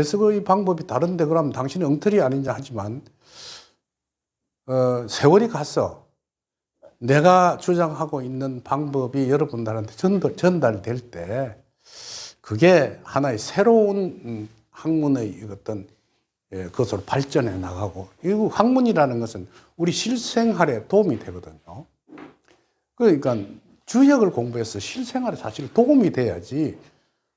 해석의 방법이 다른데 그러면 당신이 엉터리 아니냐 하지만 세월이 갔어. 내가 주장하고 있는 방법이 여러분들한테 전달될 때 그게 하나의 새로운 학문의 어떤 그것으로 발전해 나가고, 이 학문이라는 것은 우리 실생활에 도움이 되거든요. 그러니까 주역을 공부해서 실생활에 사실 도움이 돼야지,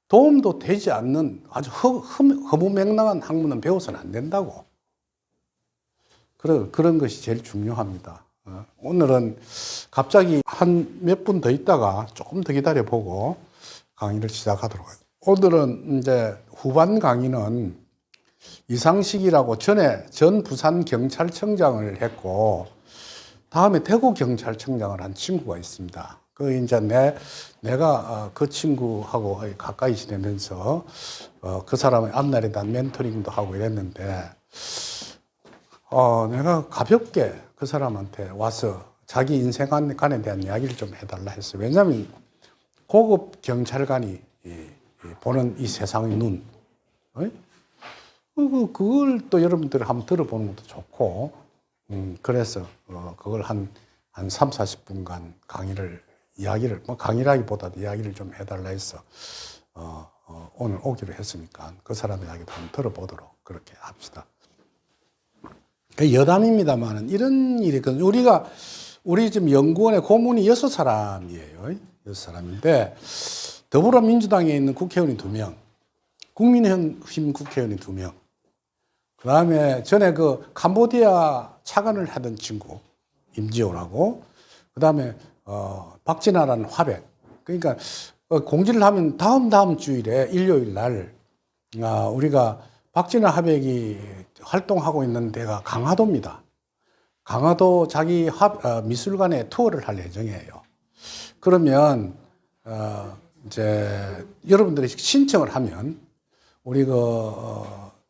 도움도 되지 않는 아주 허무맹랑한 학문은 배워서는 안 된다고. 그런 것이 제일 중요합니다. 오늘은 갑자기 한 몇 분 더 있다가 조금 더 기다려보고 강의를 시작하도록 하겠습니다. 오늘은 이제 후반 강의는 이상식이라고 전 부산경찰청장을 했고, 다음에 대구경찰청장을 한 친구가 있습니다. 이제 내가 그 친구하고 가까이 지내면서 그 사람의 앞날에 대한 멘토링도 하고 이랬는데, 내가 가볍게 그 사람한테 와서 자기 인생관에 대한 이야기를 좀 해달라 했어요. 왜냐하면 고급 경찰관이 보는 이 세상의 눈, 그걸 또 여러분들이 한번 들어보는 것도 좋고, 그래서 그걸 한 3, 40분간 이야기를, 뭐 강의라기보다도 이야기를 좀 해달라 해서 오늘 오기로 했으니까 그 사람 이야기도 한번 들어보도록 그렇게 합시다. 여담입니다만은 이런 일이, 우리 지금 연구원의 고문이 6사람이에요. 6사람인데, 더불어민주당에 있는 국회의원이 2명, 국민의힘 국회의원이 2명, 그 다음에 전에 그 캄보디아 차관을 하던 친구, 임지호라고, 그 다음에, 박진아라는 화백. 그러니까, 공지를 하면 다음 주일에 일요일 날, 우리가 박진아 화백이 활동하고 있는 데가 강화도입니다. 강화도 자기 미술관에 투어를 할 예정이에요. 그러면, 이제, 여러분들이 신청을 하면, 우리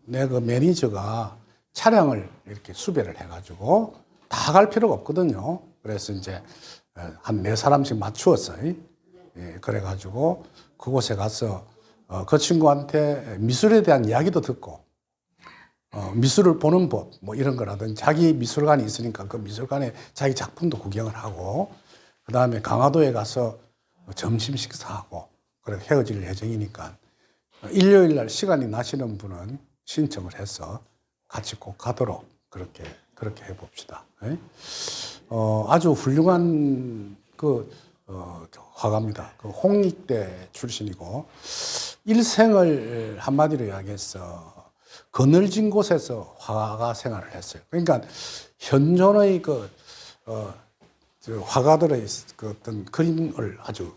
내 매니저가 차량을 이렇게 수배를 해가지고 다 갈 필요가 없거든요. 그래서 이제 한 4사람씩 맞추었어요. 그래가지고 그곳에 가서 그 친구한테 미술에 대한 이야기도 듣고, 미술을 보는 법, 뭐 이런 거라든지, 자기 미술관이 있으니까 그 미술관에 자기 작품도 구경을 하고, 그 다음에 강화도에 가서 점심 식사하고, 그래 헤어질 예정이니까, 일요일 날 시간이 나시는 분은 신청을 해서 같이 꼭 가도록 그렇게 해봅시다. 아주 훌륭한 화가입니다. 홍익대 출신이고, 일생을 한마디로 이야기해서 그늘진 곳에서 화가 생활을 했어요. 그러니까 현존의 화가들의 어떤 그림을 아주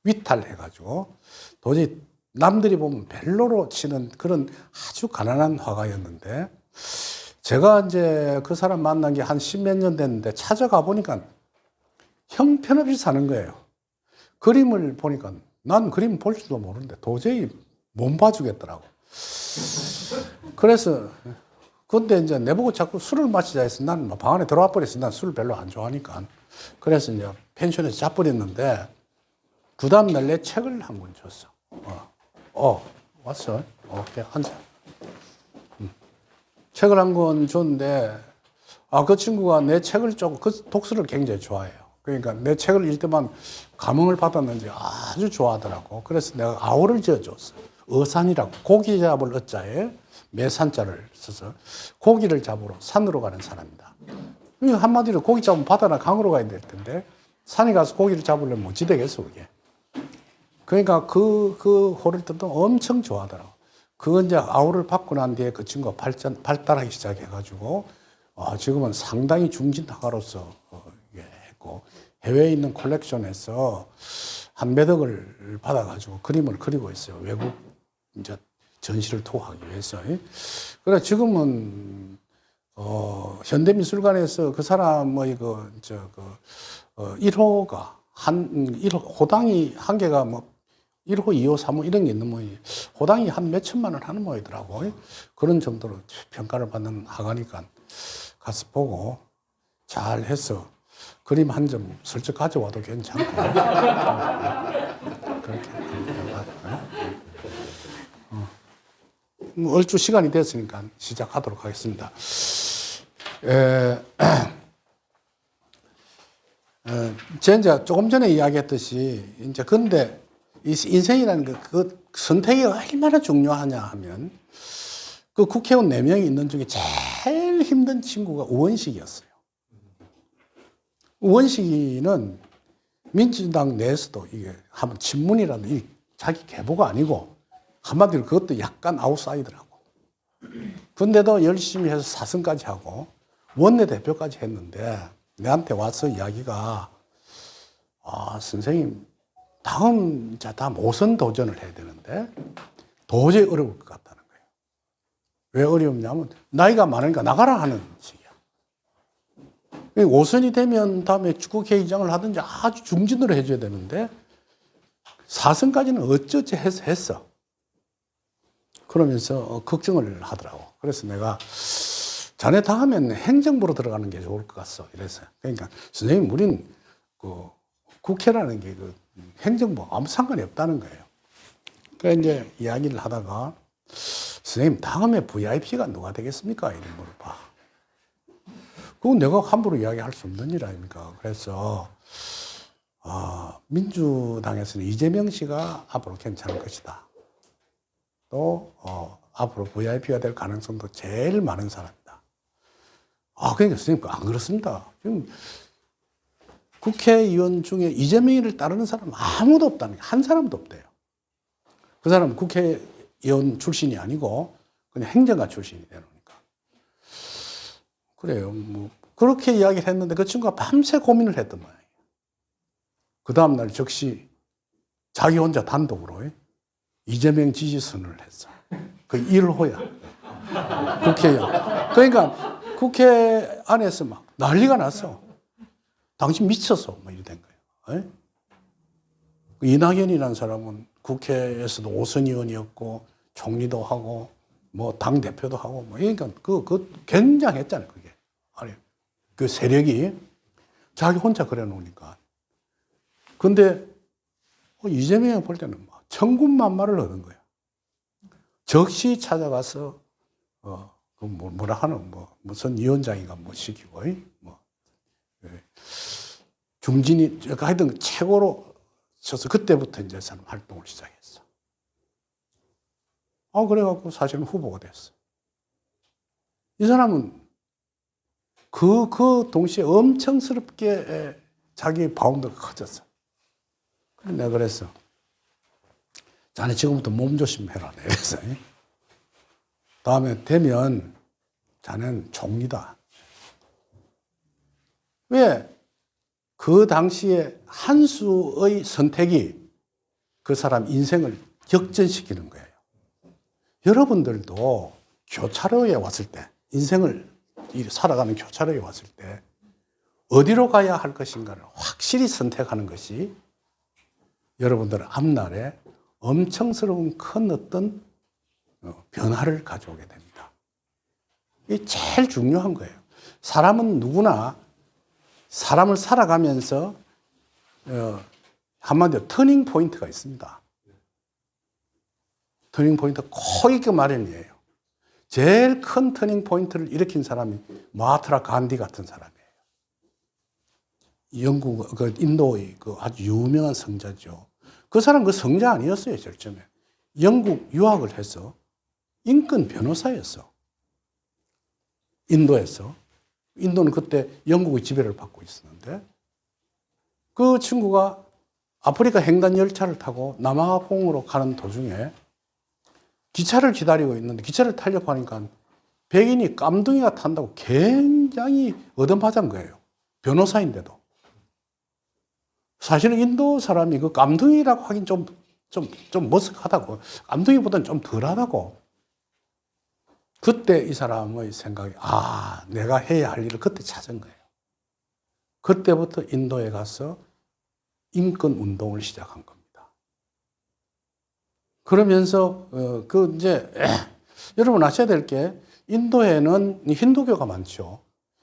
위탈해가지고 도저히 남들이 보면 벨로로 치는 그런 아주 가난한 화가였는데, 제가 이제 그 사람 만난 게 한 10몇 년 됐는데 찾아가 보니까 형편없이 사는 거예요. 그림을 보니까 난 그림 볼 줄도 모르는데 도저히 못 봐주겠더라고. 그래서 근데 이제 내보고 자꾸 술을 마시자 해서 난 방 안에 들어와 버렸어. 난 술을 별로 안 좋아하니까. 그래서 이제 펜션에서 자버렸는데, 그 다음날 내 책을 한 권 줬어. 왔어. 오케이, 앉아. 책을 한 권 줬는데, 그 친구가 내 책을 그 독서를 굉장히 좋아해요. 그러니까 내 책을 읽을 때만 감흥을 받았는지 아주 좋아하더라고. 그래서 내가 아우를 지어줬어. 어산이라고, 고기 잡을 어자에 매산자를 써서 고기를 잡으러 산으로 가는 사람이다. 한마디로 고기 잡으면 바다나 강으로 가야 될 텐데, 산에 가서 고기를 잡으려면 어찌 되겠어, 그게. 그러니까 그 호를 듣도 엄청 좋아하더라고. 그건 이제 아우를 받고 난 뒤에 그 친구가 발달하기 시작해가지고, 지금은 상당히 중진 화가로서 했고, 해외에 있는 콜렉션에서 한 몇 억을 받아가지고 그림을 그리고 있어요. 외국 이제 전시를 투어하기 위해서. 그래 지금은 현대미술관에서 그 사람의 1호가 1호 호당이 한 개가 뭐 1호, 2호, 3호 이런 게 있는 모양이에요. 호당이 한 몇 천만 원 하는 모양이더라고. 그런 정도로 평가를 받는 화가니까 가서 보고 잘 해서 그림 한 점 슬쩍 가져와도 괜찮고. 그렇게. 얼추 시간이 됐으니까 시작하도록 하겠습니다. 제가 조금 전에 이야기했듯이, 이제 근데 이 인생이라는 그 선택이 얼마나 중요하냐 하면, 그 국회의원 4명이 있는 중에 제일 힘든 친구가 우원식이었어요. 우원식이는 민주당 내에서도 이게 한번 친문이라는 이 자기 계보가 아니고, 한마디로 그것도 약간 아웃사이더라고. 근데도 열심히 해서 사선까지 하고 원내대표까지 했는데, 내한테 와서 이야기가, 선생님, 다음 이제 다 모선 도전을 해야 되는데 도저히 어려울 것 같다는 거예요. 왜 어려웠냐면 나이가 많으니까 나가라 하는 식이야. 5선이 되면 다음에 국회의장을 하든지 아주 중진으로 해줘야 되는데 4선까지는 어쩌지 해서 했어. 그러면서 걱정을 하더라고. 그래서 내가 자네 다음에는 행정부로 들어가는 게 좋을 것 같소. 이래서. 그러니까 선생님, 우린 그 국회라는 게 그 행정부 아무 상관이 없다는 거예요. 그래서 이제 이야기를 하다가 선생님, 다음에 VIP가 누가 되겠습니까? 이런 물어봐. 그건 내가 함부로 이야기할 수 없는 일 아닙니까? 그래서 민주당에서는 이재명 씨가 앞으로 괜찮을 것이다. 또 앞으로 VIP가 될 가능성도 제일 많은 사람이다. 그러니까 선생님, 안 그렇습니다. 지금 국회의원 중에 이재명이를 따르는 사람은 아무도 없다는 게, 한 사람도 없대요. 그 사람은 국회의원 출신이 아니고 그냥 행정가 출신이 되니까. 그래요. 뭐 그렇게 이야기를 했는데 그 친구가 밤새 고민을 했단 말이에요. 그 다음날 즉시 자기 혼자 단독으로 이재명 지지 선언을 했어. 그 1호야. 국회의원. 그러니까 국회 안에서 막 난리가 났어. 당신 미쳤어. 뭐 이래 된 거예요. 이낙연이라는 사람은 국회에서도 5선 의원이었고 총리도 하고 뭐 당대표도 하고 뭐 그러니까 그 굉장했잖아요. 그게. 아니, 그 세력이 자기 혼자 그래 놓으니까. 근데 이재명이 볼 때는 막 천군만마를 얻은 거야. 적시 찾아가서 뭐라 하는 무슨 위원장인가 뭐 시키고 중진이 하여튼 최고로 쳐서 그때부터 이제 사람 활동을 시작했어. 그래갖고 사실은 후보가 됐어. 이 사람은 그 동시에 엄청스럽게 자기 바운드가 커졌어. 그래서 내가 그랬어. 자네 지금부터 몸 조심해라. 그래서 다음에 되면 자네는 총리다. 왜? 그 당시에 한 수의 선택이 그 사람 인생을 역전시키는 거예요. 여러분들도 교차로에 왔을 때, 인생을 살아가는 교차로에 왔을 때 어디로 가야 할 것인가를 확실히 선택하는 것이 여러분들 앞날에 엄청스러운 큰 어떤 변화를 가져오게 됩니다. 이게 제일 중요한 거예요. 사람은 누구나 사람을 살아가면서 한마디로 터닝 포인트가 있습니다. 터닝 포인트 코 있게 마련이에요. 제일 큰 터닝 포인트를 일으킨 사람이 마하트마 간디 같은 사람이에요. 인도의 아주 유명한 성자죠. 그 사람 그 성자 아니었어요, 절점에. 영국 유학을 해서 인권 변호사였어. 인도에서. 인도는 그때 영국의 지배를 받고 있었는데 그 친구가 아프리카 횡단 열차를 타고 남아공으로 가는 도중에 기차를 기다리고 있는데 기차를 타려고 하니까 백인이 깜둥이가 탄다고 굉장히 얻어맞은 거예요. 변호사인데도. 사실은 인도 사람이 그 깜둥이라고 하긴 좀 머쓱하다고. 깜둥이보다는 좀 덜하다고. 그때 이 사람의 생각이, 내가 해야 할 일을 그때 찾은 거예요. 그때부터 인도에 가서 인권 운동을 시작한 겁니다. 그러면서, 여러분 아셔야 될 게, 인도에는 힌두교가 많죠.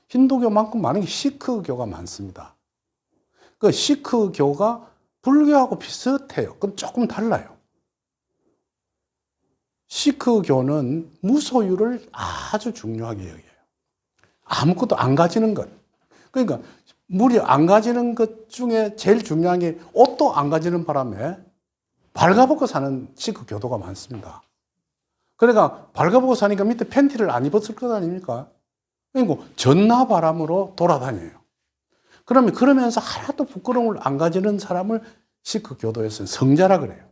힌두교만큼 많은 게 시크교가 많습니다. 그 시크교가 불교하고 비슷해요. 그건 조금 달라요. 시크교는 무소유를 아주 중요하게 여겨요. 아무것도 안 가지는 것. 그러니까 물이 안 가지는 것 중에 제일 중요한 게 옷도 안 가지는 바람에 발가벗고 사는 시크교도가 많습니다. 그러니까 발가벗고 사니까 밑에 팬티를 안 입었을 것 아닙니까? 그리고 전나바람으로 돌아다녀요. 그러면서 하나도 부끄러움을 안 가지는 사람을 시크교도에서는 성자라 그래요.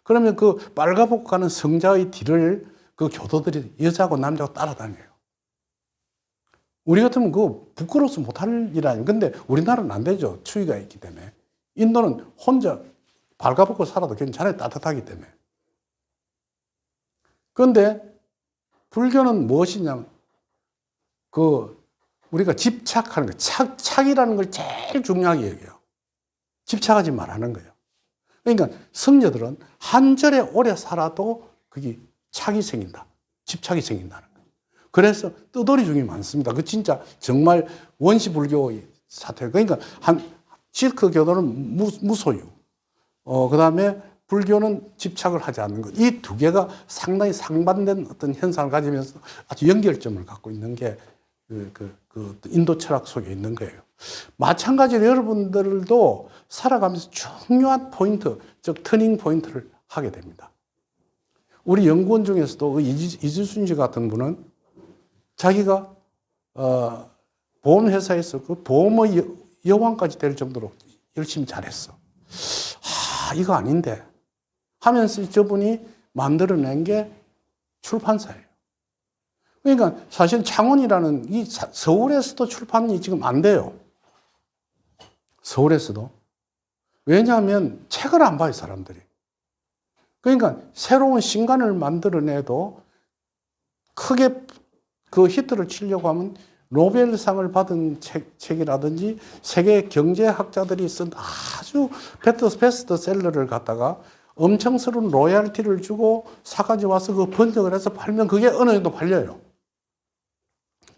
그러면 그 빨가벗고 가는 성자의 뒤를 그 교도들이 여자고 남자고 따라다녀요. 우리 같으면 그 부끄러워서 못할 일 아니에요. 근데 우리나라는 안 되죠. 추위가 있기 때문에. 인도는 혼자 발가벗고 살아도 괜찮아요. 따뜻하기 때문에. 그런데 불교는 무엇이냐면 우리가 집착하는 거, 착이라는 걸 제일 중요하게 여겨요. 집착하지 말라는 거예요. 그러니까 성녀들은 한 절에 오래 살아도 그게 착이 생긴다. 집착이 생긴다는 거예요. 그래서 뜨돌이 중에 많습니다. 그 진짜 정말 원시불교의 사태. 그러니까 시크교도는 무소유. 그 다음에 불교는 집착을 하지 않는 것. 이 두 개가 상당히 상반된 어떤 현상을 가지면서 아주 연결점을 갖고 있는 게 인도 철학 속에 있는 거예요. 마찬가지로 여러분들도 살아가면서 중요한 포인트, 즉 터닝 포인트를 하게 됩니다. 우리 연구원 중에서도 이지순 씨 같은 분은 자기가 보험회사에서 그 보험의 여왕까지 될 정도로 열심히 잘했어. 이거 아닌데 하면서 저분이 만들어낸 게 출판사예요. 그러니까 사실 창원이라는 이 서울에서도 출판이 지금 안 돼요. 서울에서도. 왜냐하면 책을 안 봐요, 사람들이. 그러니까 새로운 신간을 만들어내도 크게 그 히트를 치려고 하면 노벨상을 받은 책이라든지 세계 경제학자들이 쓴 아주 베스트셀러를 갖다가 엄청스러운 로열티를 주고 사가지 와서 그 번역을 해서 팔면 그게 어느 정도 팔려요.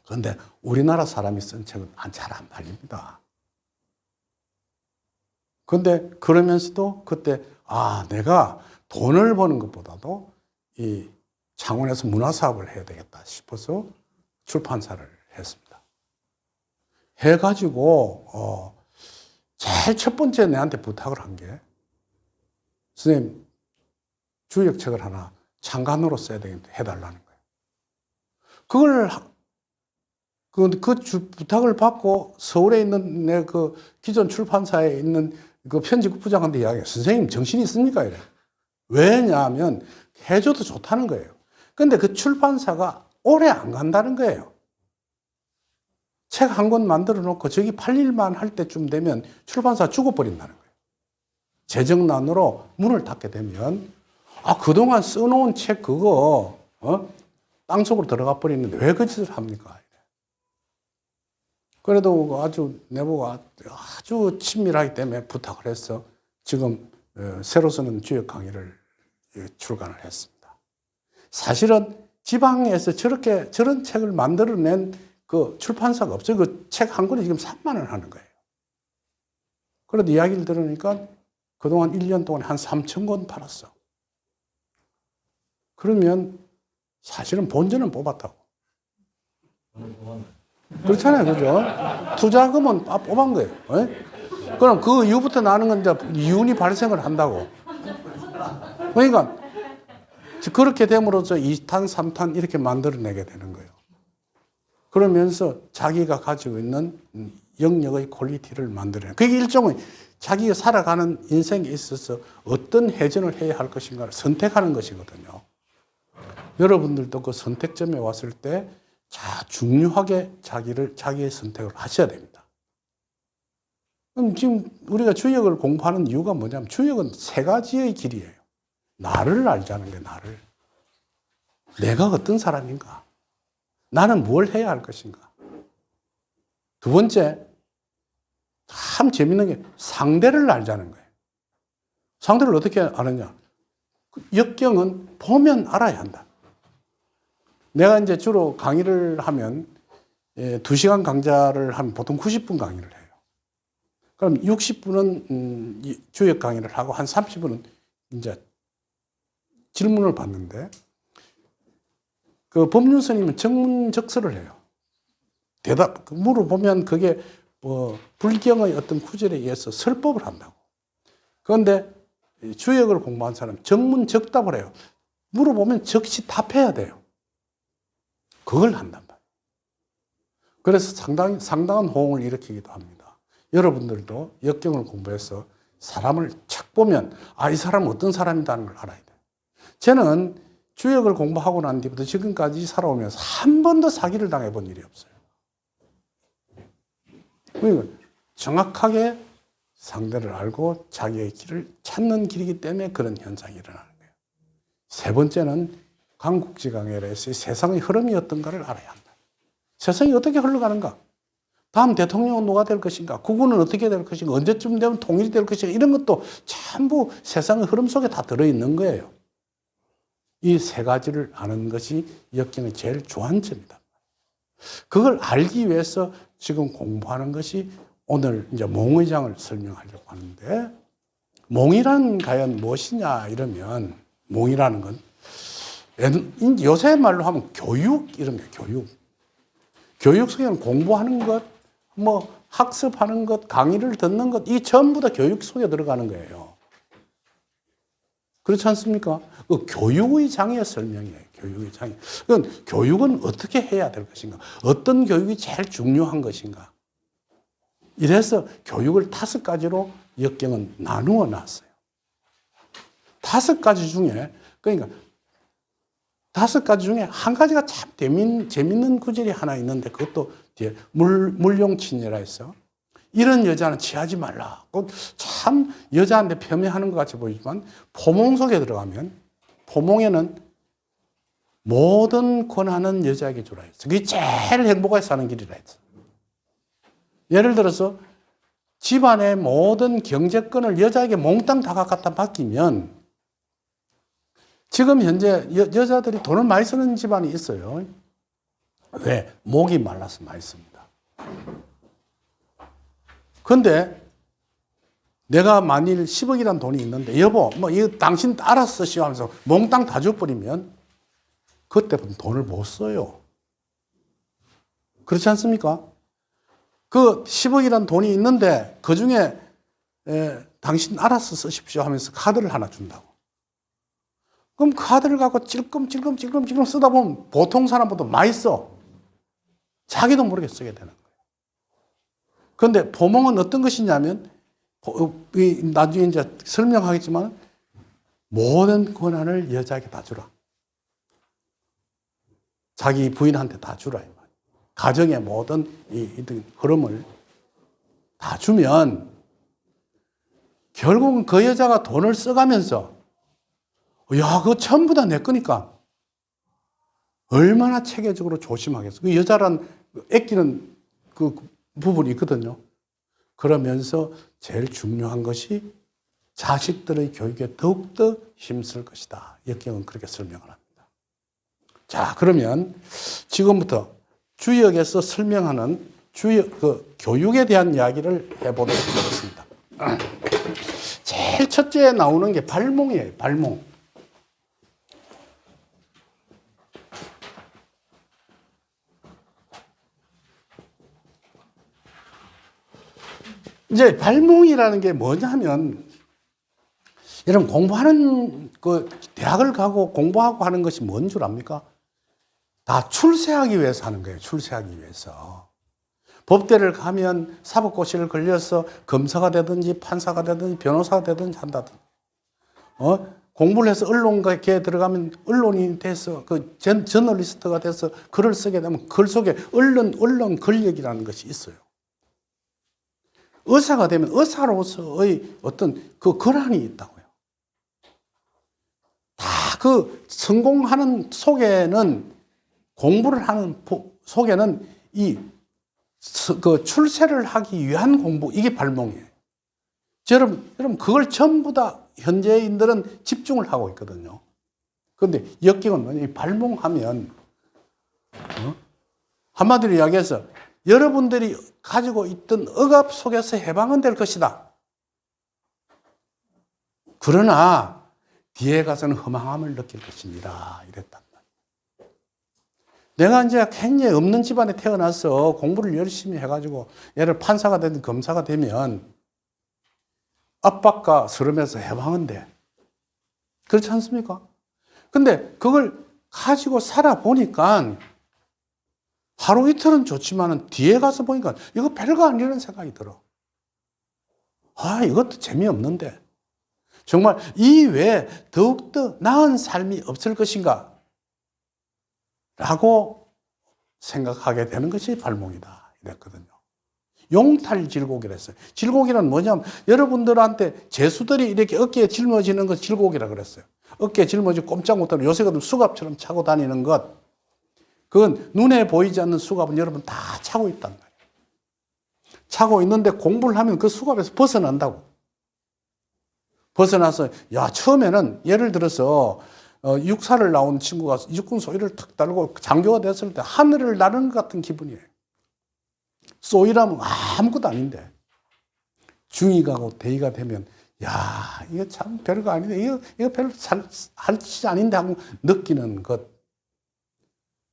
그런데 우리나라 사람이 쓴 책은 잘 안 팔립니다. 그런데 그러면서도 그때 내가 돈을 버는 것보다도 이 창원에서 문화사업을 해야 되겠다 싶어서 출판사를 했습니다. 해가지고 제일 첫 번째 내한테 부탁을 한 게 선생님 주역책을 하나 창간으로 써야 되겠다 해달라는 거예요. 부탁을 받고 서울에 있는 내 그 기존 출판사에 있는 그 편집국 부장한테 이야기해요. 선생님 정신이 있습니까? 이래. 왜냐하면 해줘도 좋다는 거예요. 근데 그 출판사가 오래 안 간다는 거예요. 책 한 권 만들어 놓고 저기 팔릴만 할 때쯤 되면 출판사 죽어버린다는 거예요. 재정난으로 문을 닫게 되면 그동안 써놓은 책 그거 땅속으로 들어가 버리는데 왜 그 짓을 합니까? 그래도 내보고 아주 친밀하기 때문에 부탁을 해서 지금 새로 쓰는 주역 강의를 출간을 했습니다. 사실은 지방에서 저런 책을 만들어낸 그 출판사가 없어요. 그 책 한 권이 지금 3만 원 하는 거예요. 그래도 이야기를 들으니까 그동안 1년 동안 한 3천 권 팔았어. 그러면 사실은 본전은 뽑았다고. 그렇잖아요. 그죠? 투자금은 뽑은 거예요. 그럼 그 이후부터 나는 건 이제 이윤이 발생을 한다고. 그러니까 그렇게 됨으로써 2탄, 3탄 이렇게 만들어내게 되는 거예요. 그러면서 자기가 가지고 있는 영역의 퀄리티를 만들어내는. 그게 일종의 자기가 살아가는 인생에 있어서 어떤 회전을 해야 할 것인가를 선택하는 것이거든요. 여러분들도 그 선택점에 왔을 때 중요하게 자기의 선택을 하셔야 됩니다. 그럼 지금 우리가 주역을 공부하는 이유가 뭐냐면 주역은 세 가지의 길이에요. 나를 알자는 게 나를. 내가 어떤 사람인가? 나는 뭘 해야 할 것인가? 두 번째, 참 재밌는 게 상대를 알자는 거예요. 상대를 어떻게 아느냐? 역경은 보면 알아야 한다. 내가 이제 주로 강의를 하면 2시간 강좌를 하면 보통 90분 강의를 해요. 그럼 60분은 주역 강의를 하고 한 30분은 이제 질문을 받는데 그 법륜 스님은 정문적설을 해요. 물어보면 그게 뭐 불경의 어떤 구절에 의해서 설법을 한다고. 그런데 주역을 공부한 사람은 정문적답을 해요. 물어보면 즉시 답해야 돼요. 그걸 한단 말이에요. 그래서 상당한 호응을 일으키기도 합니다. 여러분들도 역경을 공부해서 사람을 착 보면 이 사람은 어떤 사람이라는 걸 알아야 돼요. 저는 주역을 공부하고 난 뒤부터 지금까지 살아오면서 한 번도 사기를 당해본 일이 없어요. 그러니까 정확하게 상대를 알고 자기의 길을 찾는 길이기 때문에 그런 현상이 일어나는 거예요. 세 번째는 강국지강해에서 세상의 흐름이 어떤가를 알아야 한다. 세상이 어떻게 흘러가는가? 다음 대통령은 누가 될 것인가? 국군은 어떻게 될 것인가? 언제쯤 되면 통일이 될 것인가? 이런 것도 전부 세상의 흐름 속에 다 들어있는 거예요. 이 세 가지를 아는 것이 역경의 제일 좋은 점이다. 그걸 알기 위해서 지금 공부하는 것이 오늘 이제 몽의장을 설명하려고 하는데, 몽이란 과연 무엇이냐 이러면, 몽이라는 건 요새 말로 하면 교육 이런 게 교육. 교육 속에는 공부하는 것, 뭐 학습하는 것, 강의를 듣는 것, 이 전부 다 교육 속에 들어가는 거예요. 그렇지 않습니까? 그 교육의 장의 설명이에요. 교육의 장이. 그건 교육은 어떻게 해야 될 것인가? 어떤 교육이 제일 중요한 것인가? 이래서 교육을 5가지로 역경은 나누어 놨어요. 5가지 중에, 그러니까 5가지 중에 한 가지가 참 재밌는 구절이 하나 있는데, 그것도 뒤에 물용친이라 해서, 이런 여자는 취하지 말라. 참 여자한테 폄훼하는 것 같이 보이지만, 포몽 속에 들어가면 포몽에는 모든 권한은 여자에게 주라 했어. 그게 제일 행복하게 사는 길이라 했어. 예를 들어서 집안의 모든 경제권을 여자에게 몽땅 다 갖다 맡기면, 지금 현재 여자들이 돈을 많이 쓰는 집안이 있어요. 왜? 목이 말라서 많이 씁니다. 그런데 내가 만일 10억이란 돈이 있는데, 여보, 뭐 이거 당신 알아서 쓰시오 하면서 몽땅 다 줘버리면 그때부터 돈을 못 써요. 그렇지 않습니까? 그 10억이란 돈이 있는데 그 중에 당신 알아서 쓰십시오 하면서 카드를 하나 준다고. 그럼 카드를 갖고 찔끔찔끔 쓰다 보면 보통 사람보다 많이 써. 자기도 모르게 쓰게 되는 거예요. 그런데 포몽은 어떤 것이냐면, 나중에 이제 설명하겠지만, 모든 권한을 여자에게 다 주라. 자기 부인한테 다 주라. 가정의 모든 이 흐름을 다 주면, 결국은 그 여자가 돈을 써가면서, 야, 그거 전부 다 내 거니까 얼마나 체계적으로 조심하겠어. 그 여자란 아끼는 그 부분이 있거든요. 그러면서 제일 중요한 것이 자식들의 교육에 더욱더 힘쓸 것이다. 역경은 그렇게 설명을 합니다. 자, 그러면 지금부터 주역에서 설명하는 교육에 대한 이야기를 해보도록 하겠습니다. 제일 첫째에 나오는 게 발몽이에요. 발몽. 이제 발몽이라는 게 뭐냐면, 여러분 공부하는 대학을 가고 공부하고 하는 것이 뭔 줄 압니까? 다 출세하기 위해서 하는 거예요. 출세하기 위해서. 법대를 가면 사법고시를 걸려서 검사가 되든지 판사가 되든지 변호사가 되든지 한다든지. 공부를 해서 언론계에 들어가면 언론인이 돼서 저널리스트가 돼서 글을 쓰게 되면 글 속에 언론 권력이라는 것이 있어요. 의사가 되면 의사로서의 어떤 그 권한이 있다고요. 다 그 성공하는 속에는, 공부를 하는 속에는 그 출세를 하기 위한 공부, 이게 발몽이에요. 여러분 그걸 전부 다 현재인들은 집중을 하고 있거든요. 그런데 역경은 뭐냐? 이 발몽하면, 한마디로 이야기해서 여러분들이 가지고 있던 억압 속에서 해방은 될 것이다. 그러나 뒤에 가서는 허망함을 느낄 것입니다. 이랬단 말이에요. 내가 이제 굉장히 없는 집안에 태어나서 공부를 열심히 해가지고 얘를 판사가 되든 검사가 되면 압박과 서름에서 해방한데 그렇지 않습니까? 근데 그걸 가지고 살아보니까 하루 이틀은 좋지만은 뒤에 가서 보니까 이거 별거 아니라는 생각이 들어. 아, 이것도 재미없는데. 정말 이 외에 더욱더 나은 삶이 없을 것인가? 라고 생각하게 되는 것이 발몽이다. 이랬거든요. 용탈질곡이라 했어요. 질곡이란 뭐냐면 여러분들한테 재수들이 이렇게 어깨에 짊어지는 것 질곡이라 그랬어요. 어깨에 짊어지고 꼼짝 못하는 요새 같은 수갑처럼 차고 다니는 것. 그건 눈에 보이지 않는 수갑은 여러분 다 차고 있단 말이에요. 차고 있는데 공부를 하면 그 수갑에서 벗어난다고. 벗어나서 처음에는 예를 들어서 육사를 나온 친구가 육군 소위를 탁 달고 장교가 됐을 때 하늘을 나르는 것 같은 기분이에요. 소위라면 아무것도 아닌데 중위 가고 대위가 되면 이거 참 별거 아닌데 이거 별로 할 짓이 아닌데 하고 느끼는 것.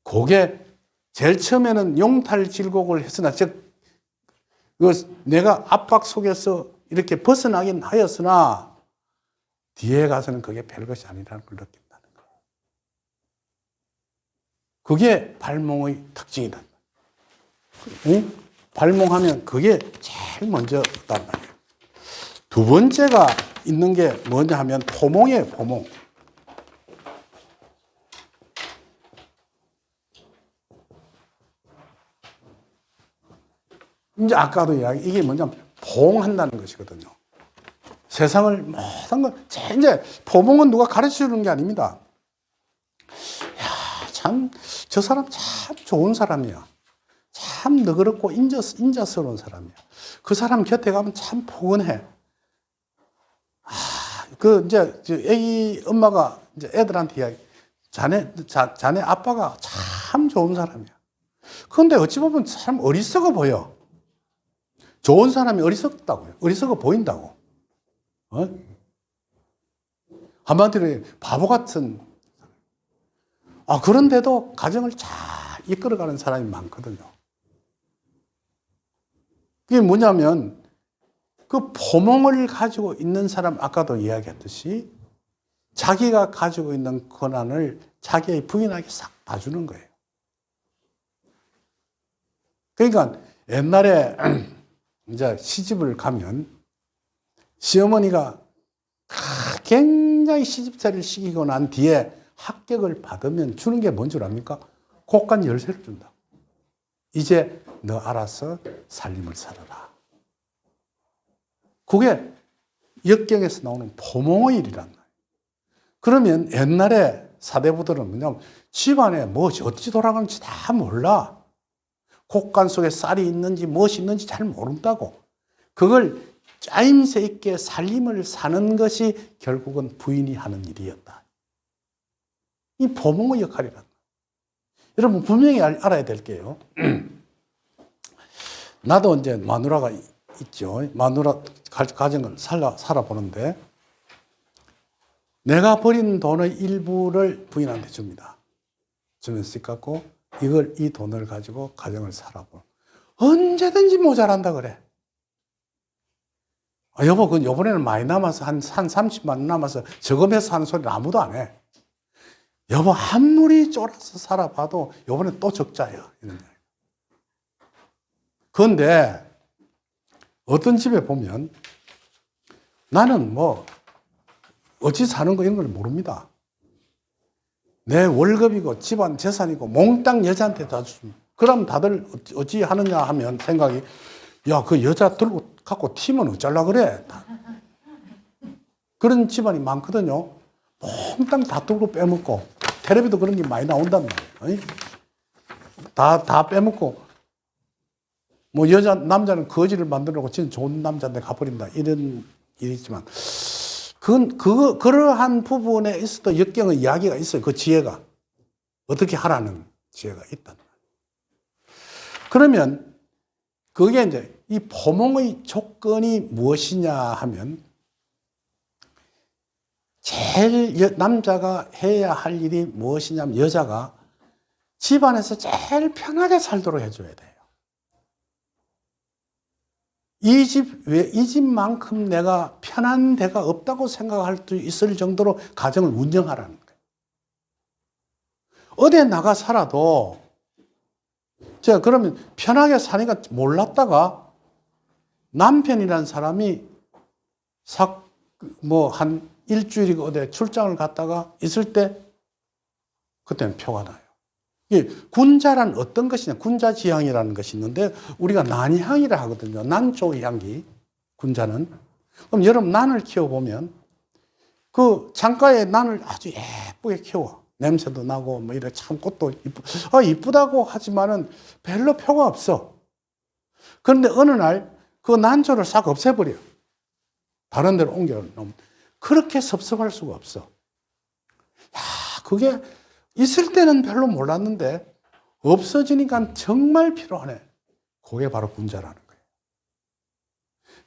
그게 제일 처음에는 용탈질곡을 했으나 즉 내가 압박 속에서 이렇게 벗어나긴 하였으나 뒤에 가서는 그게 별것이 아니라는 걸 느낀다는 거예요. 그게 발몽의 특징이다. 응? 발몽하면 그게 제일 먼저 있단 말이에요. 두 번째가 있는 게 뭐냐 하면 포몽이에요, 포몽. 이제 아까도 이게 뭐냐면 봉한다는 것이거든요. 세상을 모든 걸 이제 포몽은 누가 가르쳐 주는 게 아닙니다. 참 저 사람 참 좋은 사람이야. 참 너그럽고 인자스러운 사람이야. 그 사람 곁에 가면 참 포근해. 이제 애기 엄마가 이제 애들한테 이야기. 자네 아빠가 참 좋은 사람이야. 그런데 어찌 보면 참 어리석어 보여. 좋은 사람이 어리석다고요. 어리석어 보인다고. 한마디로 바보 같은. 그런데도 가정을 잘 이끌어가는 사람이 많거든요. 그게 뭐냐면 그 포몽을 가지고 있는 사람, 아까도 이야기했듯이 자기가 가지고 있는 권한을 자기의 부인에게 싹 봐주는 거예요. 그러니까 옛날에 이제 시집을 가면 시어머니가 굉장히 시집살이를 시키고 난 뒤에 합격을 받으면 주는 게 뭔 줄 압니까? 곡간 열쇠를 준다. 이제 너 알아서 살림을 살아라. 그게 역경에서 나오는 포몽의 일이란 말이에요. 그러면 옛날에 사대부들은 뭐냐면 집안에 무엇이 어찌 돌아가는지 다 몰라. 곡간 속에 쌀이 있는지 무엇이 있는지 잘 모른다고. 그걸 짜임새 있게 살림을 사는 것이 결국은 부인이 하는 일이었다. 이 포몽의 역할이란 말이에요. 여러분 분명히 알아야 될 게요. 나도 이제 마누라가 있죠. 마누라 가정을 살아보는데 내가 버린 돈의 일부를 부인한테 줍니다. 주면서 씩 갖고 이 돈을 가지고 가정을 살아보. 언제든지 모자란다 그래. 여보, 그 요번에는 많이 남아서 한 30만 원 남아서 저금해서 하는 소리는 아무도 안 해. 여보, 아무리 쫄아서 살아봐도 요번에 또 적자예요. 이런 거예요. 그런데 어떤 집에 보면 나는 어찌 사는 거 이런 걸 모릅니다. 내 월급이고 집안 재산이고 몽땅 여자한테 다 줍니다. 그럼 다들 어찌 하느냐 하면 생각이 그 여자 들고 갖고 튀면 어쩌려 그래. 그런 집안이 많거든요. 몽땅 다 들고 빼먹고 텔레비도 그런 게 많이 나온단 말이에요. 다 빼먹고 남자는 거지를 만들려고 진짜 좋은 남자한테 가버린다. 이런 일이 있지만 그러한 부분에 있어도 역경의 이야기가 있어요. 그 지혜가. 어떻게 하라는 지혜가 있단 말이에요. 그러면 그게 이제 이 포몽의 조건이 무엇이냐 하면 제일 남자가 해야 할 일이 무엇이냐면 여자가 집안에서 제일 편하게 살도록 해줘야 돼요. 이 집만큼 내가 편한 데가 없다고 생각할 수 있을 정도로 가정을 운영하라는 거예요. 어디에 나가 살아도, 제가 그러면 편하게 사니까 몰랐다가 남편이라는 사람이 한 일주일이고 어디 출장을 갔다가 있을 때, 그때는 표가 나요. 군자란 어떤 것이냐, 군자지향이라는 것이 있는데 우리가 난향이라 하거든요. 난조 향기, 군자는. 그럼 여러분 난을 키워보면 그 창가에 난을 아주 예쁘게 키워. 냄새도 나고 뭐 이래 참 꽃도 이쁘다고 하지만은 별로 표가 없어. 그런데 어느 날 그 난조를 싹 없애버려. 다른 데로 옮겨 놓으면 그렇게 섭섭할 수가 없어. 야, 그게 있을 때는 별로 몰랐는데 없어지니까 정말 필요하네. 그게 바로 군자라는 거예요.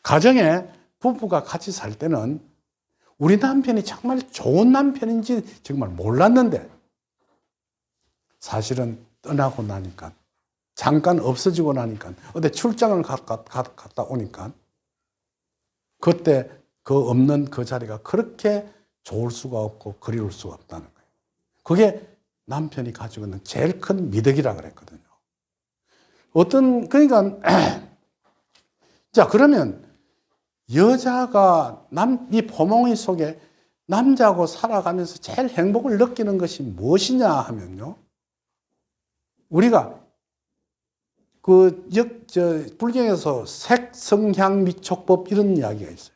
가정에 부부가 같이 살 때는 우리 남편이 정말 좋은 남편인지 정말 몰랐는데 사실은 떠나고 나니까, 잠깐 없어지고 나니까, 어디 출장을 갔다 오니까 그때 그 없는 그 자리가 그렇게 좋을 수가 없고 그리울 수가 없다는 거예요. 그게 남편이 가지고 있는 제일 큰 미덕이라 그랬거든요. 그러니까, 자, 그러면 여자가 이 포몽이 속에 남자하고 살아가면서 제일 행복을 느끼는 것이 무엇이냐 하면요. 우리가 불경에서 색, 성향, 미촉법 이런 이야기가 있어요.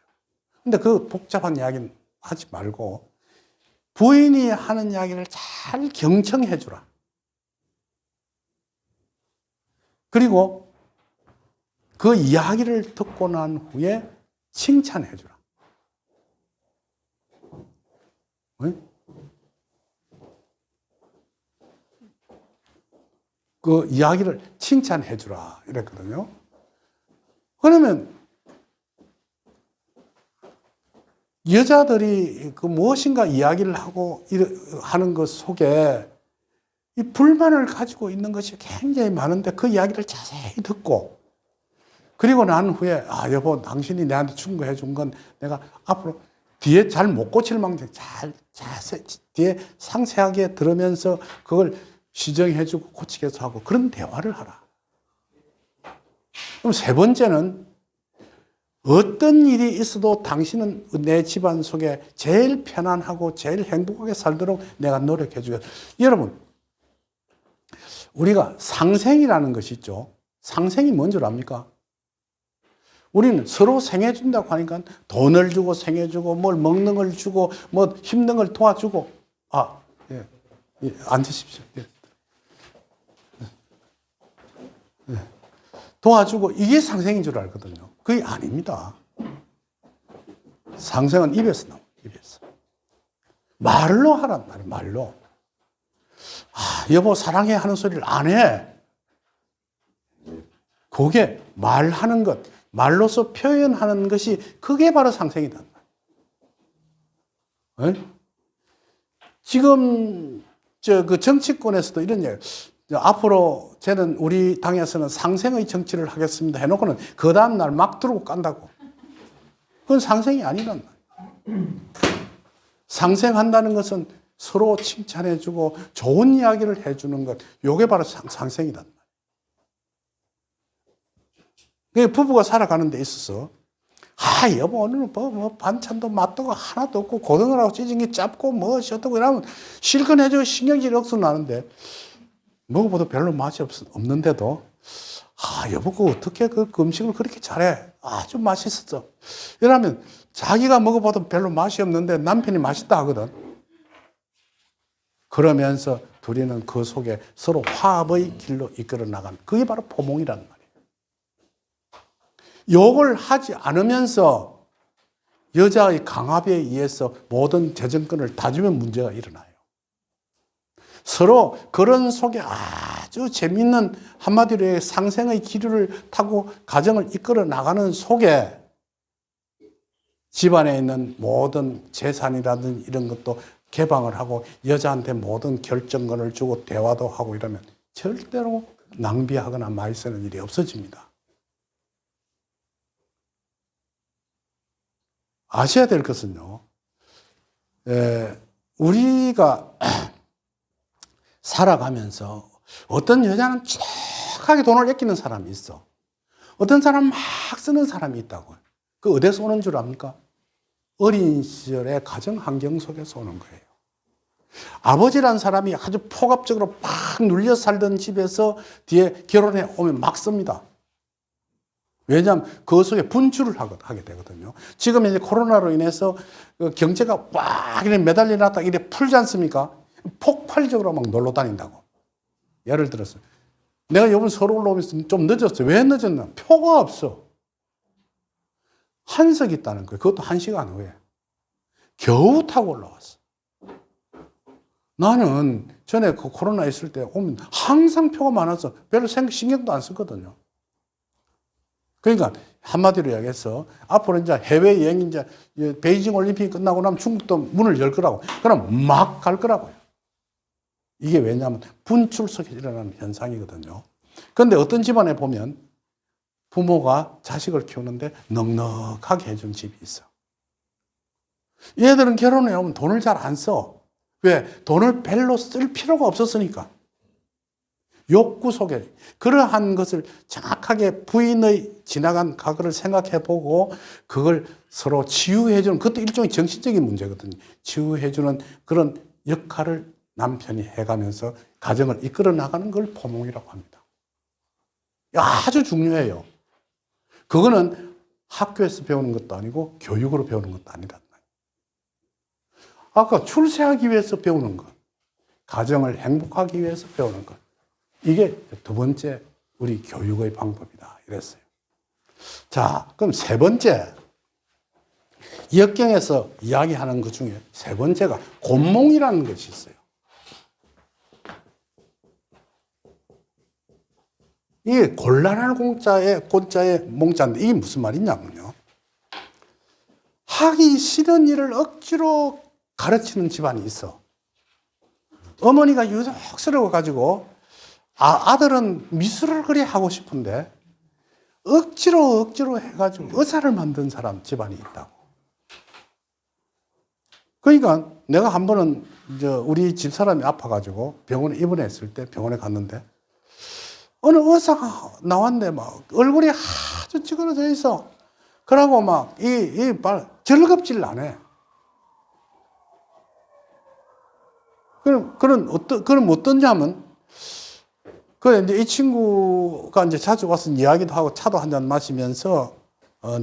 근데 그 복잡한 이야기는 하지 말고 부인이 하는 이야기를 잘 경청해 주라. 그리고 그 이야기를 듣고 난 후에 칭찬해 주라. 그 이야기를 칭찬해 주라 이랬거든요. 그러면 여자들이 그 무엇인가 이야기를 하는 것 속에 이 불만을 가지고 있는 것이 굉장히 많은데 그 이야기를 자세히 듣고, 그리고 난 후에 여보, 당신이 내한테 충고해 준 건 내가 앞으로 뒤에 잘 못 고칠 망정 자세히 뒤에 상세하게 들으면서 그걸 시정해 주고 고치게 해서 하고, 그런 대화를 하라. 그럼 세 번째는, 어떤 일이 있어도 당신은 내 집안 속에 제일 편안하고 제일 행복하게 살도록 내가 노력해 주겠다. 여러분, 우리가 상생이라는 것이 있죠. 상생이 뭔 줄 압니까? 우리는 서로 생해준다고 하니까 돈을 주고 생해주고 뭘 먹는 걸 주고 뭐 힘든 걸 도와주고. 앉으십시오. 도와주고, 이게 상생인 줄 알거든요. 그게 아닙니다. 상생은 입에서 나와요. 입에서. 말로 하란 말이에요. 말로. 여보 사랑해 하는 소리를 안 해. 그게 말하는 것, 말로서 표현하는 것이, 그게 바로 상생이다. 지금 그 정치권에서도 이런 얘기, 앞으로 저는 우리 당에서는 상생의 정치를 하겠습니다 해놓고는 그 다음날 막 들고 깐다고. 그건 상생이 아니란 말이에요. 상생한다는 것은 서로 칭찬해주고 좋은 이야기를 해주는 것, 이게 바로 상생이란 말이에요. 부부가 살아가는 데 있어서 여보 오늘은 뭐 반찬도 맛도 하나도 없고 고등어 하고 찢은 게 짭고 뭐 어쩌고 이러면 실컷 해주고 신경질이 억수 나는데, 먹어봐도 별로 맛이 없는데도 여보 그 어떻게 그 음식을 그렇게 잘해, 아주 맛있었어 이러면 자기가 먹어봐도 별로 맛이 없는데 남편이 맛있다 하거든. 그러면서 둘이는 그 속에 서로 화합의 길로 이끌어 나가는, 그게 바로 포몽이란 말이에요. 욕을 하지 않으면서 여자의 강압에 의해서 모든 재정권을 다 주면 문제가 일어나요. 서로 그런 속에 아주 재미있는, 한마디로 상생의 기류를 타고 가정을 이끌어 나가는 속에 집안에 있는 모든 재산이라든지 이런 것도 개방을 하고 여자한테 모든 결정권을 주고 대화도 하고 이러면 절대로 낭비하거나 많이 쓰는 일이 없어집니다. 아셔야 될 것은요, 우리가 살아가면서 어떤 여자는 쫙하게 돈을 아끼는 사람이 있어. 어떤 사람은 막 쓰는 사람이 있다고요. 그 어디서 오는 줄 압니까? 어린 시절의 가정 환경 속에서 오는 거예요. 아버지란 사람이 아주 폭압적으로 팍 눌려 살던 집에서 뒤에 결혼해 오면 막 씁니다. 왜냐하면 그 속에 분출을 하게 되거든요. 지금 이제 코로나로 인해서 경제가 꽉 이렇게 매달려놨다 이래 풀지 않습니까? 폭발적으로 막 놀러 다닌다고. 예를 들어서 내가 이번 서울 올라오면서 좀 늦었어요. 왜 늦었나? 표가 없어. 한석이 있다는 거예요. 그것도 1시간 후에. 겨우 타고 올라왔어. 나는 전에 그 코로나 있을 때 오면 항상 표가 많아서 별로 신경도 안 썼거든요. 그러니까 한마디로 이야기해서 앞으로 이제 해외여행 이제 베이징 올림픽이 끝나고 나면 중국도 문을 열 거라고. 그럼 막 갈 거라고요. 이게 왜냐하면 분출 속에 일어나는 현상이거든요. 그런데 어떤 집안에 보면 부모가 자식을 키우는데 넉넉하게 해준 집이 있어. 얘들은 결혼해 오면 돈을 잘 안 써. 왜? 돈을 별로 쓸 필요가 없었으니까. 욕구 속에 그러한 것을 정확하게 부인의 지나간 과거를 생각해 보고 그걸 서로 치유해 주는, 그것도 일종의 정신적인 문제거든요. 치유해 주는 그런 역할을 남편이 해가면서 가정을 이끌어 나가는 걸 포몽이라고 합니다. 아주 중요해요. 그거는 학교에서 배우는 것도 아니고 교육으로 배우는 것도 아니란 말이에요. 아까 출세하기 위해서 배우는 것, 가정을 행복하기 위해서 배우는 것, 이게 두 번째 우리 교육의 방법이다 이랬어요. 자, 그럼 세 번째, 역경에서 이야기하는 것 중에 세 번째가 곤몽이라는 것이 있어요. 이게 곤란한 곤자의 몽자인데 이게 무슨 말이냐면요. 하기 싫은 일을 억지로 가르치는 집안이 있어. 어머니가 유독스러워 가지고 아들은 미술을 그리 하고 싶은데 억지로 해가지고 의사를 만든 사람 집안이 있다고. 그러니까 내가 한 번은 우리 집사람이 아파가지고 병원에 입원했을 때 병원에 갔는데 어느 의사가 나왔는데 막 얼굴이 아주 찌그러져 있어. 그러고 막 절겁질 안 해. 그럼 어떤지 하면 이제 이 친구가 이제 자주 와서 이야기도 하고 차도 한잔 마시면서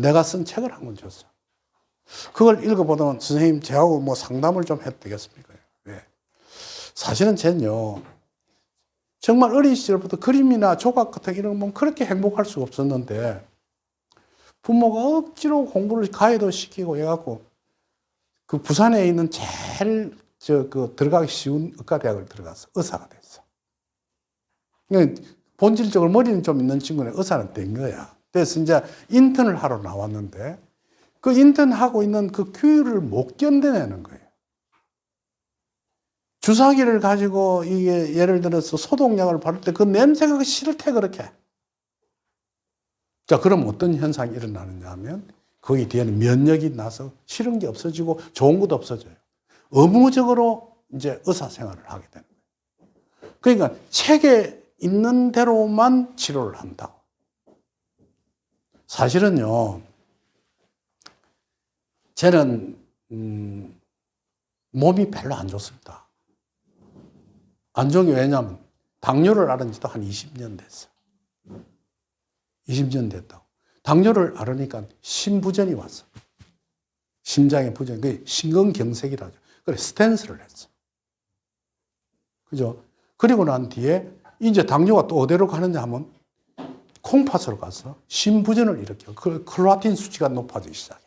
내가 쓴 책을 한 권 줬어. 그걸 읽어보면 선생님 저하고 뭐 상담을 좀 해도 되겠습니까? 왜? 사실은 쟤는요 정말 어린 시절부터 그림이나 조각 같은 이런 거 보면 그렇게 행복할 수가 없었는데 부모가 억지로 공부를 가해도 시키고 해갖고 그 부산에 있는 제일 들어가기 쉬운 의과대학을 들어가서 의사가 됐어. 본질적으로 머리는 좀 있는 친구는 의사는 된 거야. 그래서 이제 인턴을 하러 나왔는데 그 인턴하고 있는 그 규율을 못 견뎌내는 거예요. 주사기를 가지고 이게 예를 들어서 소독약을 바를 때 그 냄새가 싫대 그렇게. 자, 그럼 어떤 현상이 일어나느냐 하면 거기 뒤에는 면역이 나서 싫은 게 없어지고 좋은 것도 없어져요. 의무적으로 이제 의사 생활을 하게 되는 거예요. 그러니까 책에 있는 대로만 치료를 한다고. 사실은요, 쟤는 몸이 별로 안 좋습니다. 안 좋은 게 왜냐하면 당뇨를 앓은 지도 한 20년 됐어. 20년 됐다고. 당뇨를 앓으니까 심부전이 왔어. 심장의 부전, 그게 심근경색이라죠. 그래, 스탠스를 했어. 그죠? 그리고 난 뒤에 이제 당뇨가 또 어디로 가느냐 하면 콩팥으로 가서 심부전을 일으켜. 클로아틴 수치가 높아지기 시작해.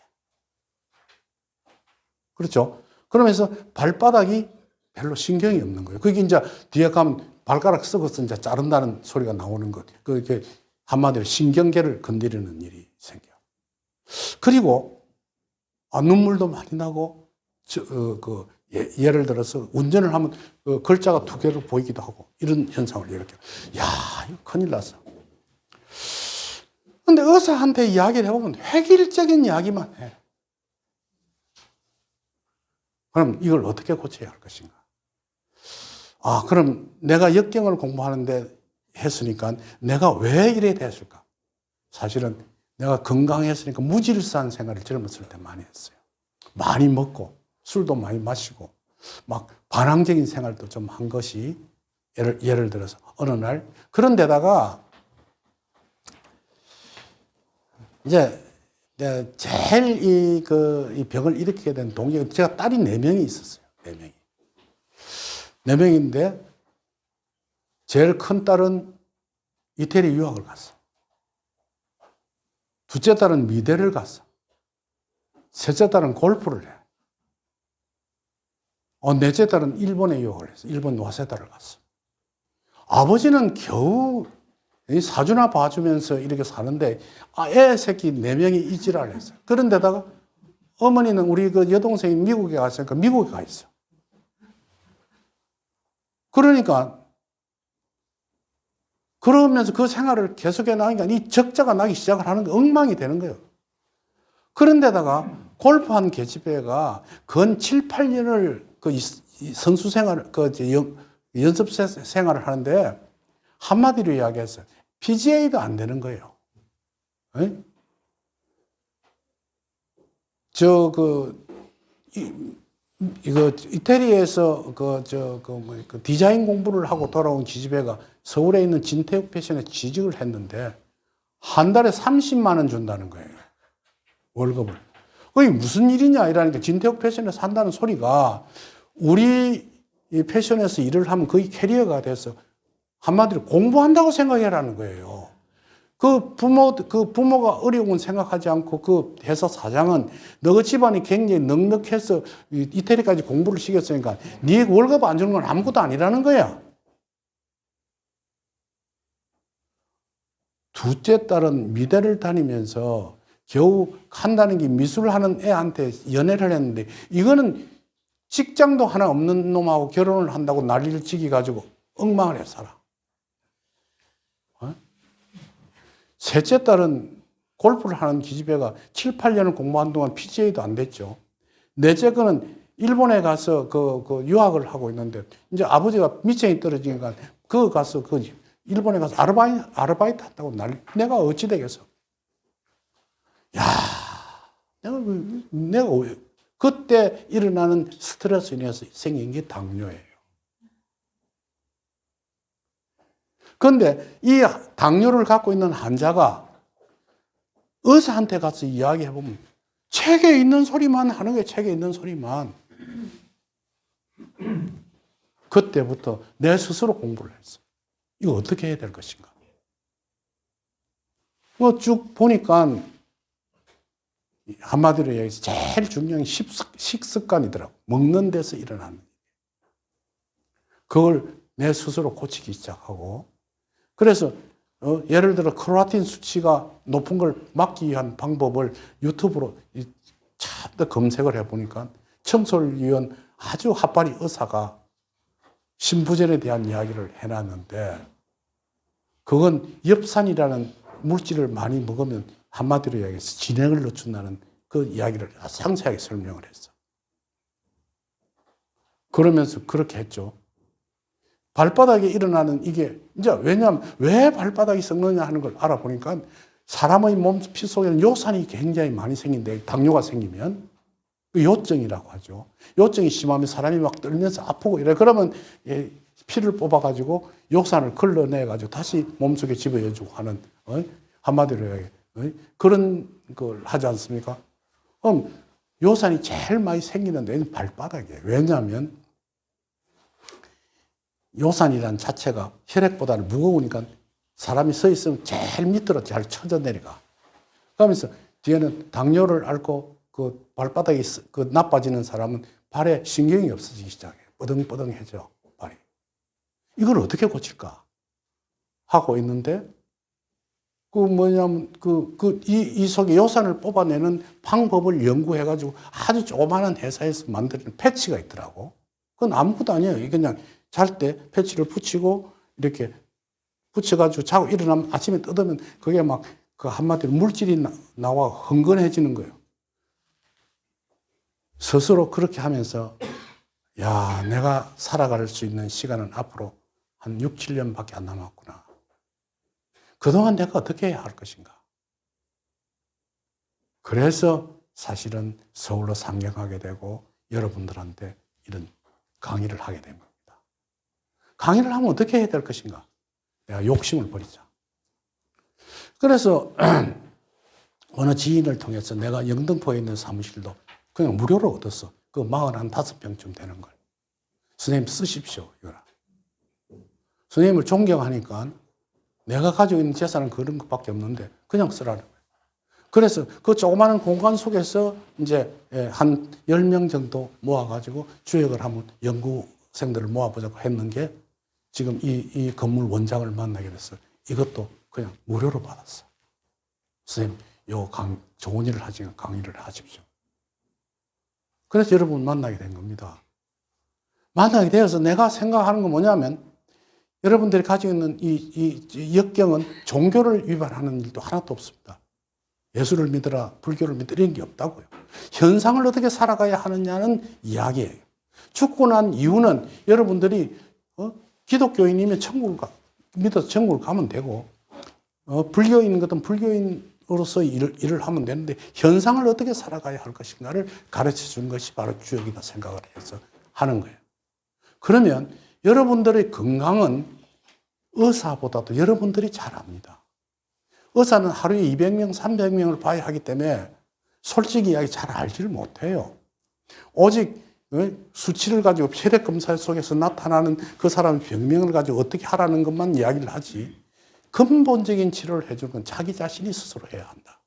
그렇죠? 그러면서 발바닥이 별로 신경이 없는 거예요. 그게 이제 뒤에 가면 발가락 썩어서 이제 자른다는 소리가 나오는 것. 그렇게 한마디로 신경계를 건드리는 일이 생겨. 그리고 눈물도 많이 나고 예를 들어서 운전을 하면 그 글자가 두 개로 보이기도 하고 이런 현상을 일으켜요. 야, 이거 큰일 났어. 근데 의사한테 이야기를 해보면 획일적인 이야기만 해. 그럼 이걸 어떻게 고쳐야 할 것인가? 아, 그럼 내가 역경을 공부하는데 했으니까 내가 왜 이래 됐을까? 사실은 내가 건강했으니까 무질서한 생활을 젊었을 때 많이 했어요. 많이 먹고 술도 많이 마시고 막 반항적인 생활도 좀 한 것이 예를 들어서 어느 날 그런 데다가 이제 제일 이 병을 일으키게 된 동기가 제가 딸이 4명이 있었어요. 4명이. 4명인데 제일 큰 딸은 이태리 유학을 갔어. 둘째 딸은 미대를 갔어. 셋째 딸은 골프를 해. 넷째 딸은 일본에 유학을 했어. 일본 와세다를 갔어. 아버지는 겨우 사주나 봐주면서 이렇게 사는데 애 새끼 4명이 이지랄을 했어요. 그런데다가 어머니는 우리 그 여동생이 미국에 갔으니까 미국에 가 있어. 그러니까 그러면서 그 생활을 계속해 나가니까 이 적자가 나기 시작을 하는 거 엉망이 되는 거예요. 그런데다가 골프한 계집애가 근 7, 8년을 그 선수 생활, 연습 생활을 하는데 한마디로 이야기했어요. PGA도 안 되는 거예요. 에? 이거 이태리에서 그 디자인 공부를 하고 돌아온 기집애가 서울에 있는 진태욱 패션에 취직을 했는데 한 달에 30만 원 준다는 거예요. 월급을. 그게 무슨 일이냐 이러니까 진태욱 패션에서 한다는 소리가 우리 이 패션에서 일을 하면 거의 캐리어가 돼서 한마디로 공부한다고 생각해라는 거예요. 그 부모가 어려운 생각하지 않고 그 회사 사장은 너 집안이 굉장히 넉넉해서 이태리까지 공부를 시켰으니까 네 월급 안 주는 건 아무것도 아니라는 거야. 둘째 딸은 미대를 다니면서 겨우 한다는 게 미술을 하는 애한테 연애를 했는데 이거는 직장도 하나 없는 놈하고 결혼을 한다고 난리를 치기 가지고 엉망을 해 살아. 셋째 딸은 골프를 하는 기집애가 7, 8년을 공부한 동안 PGA도 안 됐죠. 넷째 거는 일본에 가서 그 유학을 하고 있는데 이제 아버지가 미천이 떨어지니까 가서 일본에 가서 아르바이트 한다고 내가 어찌 되겠어. 야, 내가 그때 일어나는 스트레스로 인해서 생긴 게 당뇨예요. 그런데 이 당뇨를 갖고 있는 환자가 의사한테 가서 이야기해보면 책에 있는 소리만 하는 거예요. 책에 있는 소리만. 그때부터 내 스스로 공부를 했어. 이거 어떻게 해야 될 것인가. 쭉 보니까 한마디로 얘기해서 제일 중요한 게 식습관이더라고. 먹는 데서 일어나는. 그걸 내 스스로 고치기 시작하고 그래서 예를 들어 크로아틴 수치가 높은 걸 막기 위한 방법을 유튜브로 참 검색을 해보니까 청솔위원 아주 핫바리 의사가 신부전에 대한 이야기를 해놨는데 그건 엽산이라는 물질을 많이 먹으면 한마디로 이야기해서 진행을 늦춘다는 그 이야기를 상세하게 설명을 했어. 그러면서 그렇게 했죠. 발바닥에 일어나는 이게, 이제 왜냐하면 왜 발바닥이 썩느냐 하는 걸 알아보니까 사람의 몸, 피 속에는 요산이 굉장히 많이 생긴데, 당뇨가 생기면. 요증이라고 하죠. 요증이 심하면 사람이 막 떨면서 아프고 이래. 그러면 피를 뽑아가지고 요산을 걸러내가지고 다시 몸속에 집어여주고 하는, 한마디로 얘기해. 그런 걸 하지 않습니까? 그럼 요산이 제일 많이 생기는 데는 발바닥이에요. 왜냐하면 요산이라는 자체가 혈액보다는 무거우니까 사람이 서 있으면 제일 밑으로 잘 쳐져 내려가. 그러면서 뒤에는 당뇨를 앓고 그 발바닥이 나빠지는 사람은 발에 신경이 없어지기 시작해요. 뻐덩뻐덩해져, 발이. 이걸 어떻게 고칠까? 하고 있는데 이 속에 요산을 뽑아내는 방법을 연구해가지고 아주 조그마한 회사에서 만드는 패치가 있더라고. 그건 아무것도 아니에요. 그냥 잘 때 패치를 붙이고 이렇게 붙여가지고 자고 일어나면 아침에 뜯으면 그게 막 그 한마디로 물질이 나와 흥건해지는 거예요. 스스로 그렇게 하면서 야, 내가 살아갈 수 있는 시간은 앞으로 한 6, 7년밖에 안 남았구나. 그동안 내가 어떻게 해야 할 것인가. 그래서 사실은 서울로 상경하게 되고 여러분들한테 이런 강의를 하게 된 겁니다. 강의를 하면 어떻게 해야 될 것인가. 내가 욕심을 버리자. 그래서 어느 지인을 통해서 내가 영등포에 있는 사무실도 그냥 무료로 얻었어. 그 45평쯤 되는 걸. 선생님 쓰십시오. 이거라. 선생님을 존경하니까 내가 가지고 있는 재산은 그런 것밖에 없는데 그냥 쓰라는 거예요. 그래서 그 조그마한 공간 속에서 이제 한 10명 정도 모아가지고 주역을 한번 연구생들을 모아보자고 했는 게 지금 이 건물 원장을 만나게 됐어요. 이것도 그냥 무료로 받았어. 선생님, 좋은 일을 하시니까 강의를 하십시오. 그래서 여러분 만나게 된 겁니다. 만나게 되어서 내가 생각하는 건 뭐냐면 여러분들이 가지고 있는 이 역경은 종교를 위반하는 일도 하나도 없습니다. 예수를 믿으라, 불교를 믿으라 이런 게 없다고요. 현상을 어떻게 살아가야 하느냐는 이야기예요. 죽고 난 이유는 여러분들이 기독교인이면 믿어서 천국을 가면 되고 불교인인 것은 불교인으로서 일을 하면 되는데 현상을 어떻게 살아가야 할 것인가를 가르쳐 주는 것이 바로 주역이다 생각을 해서 하는 거예요. 그러면 여러분들의 건강은 의사보다도 여러분들이 잘 압니다. 의사는 하루에 200명, 300명을 봐야 하기 때문에 솔직히 이야기 잘 알지를 못해요. 오직 수치를 가지고 혈액 검사 속에서 나타나는 그 사람의 병명을 가지고 어떻게 하라는 것만 이야기를 하지 근본적인 치료를 해주는 건 자기 자신이 스스로 해야 한다.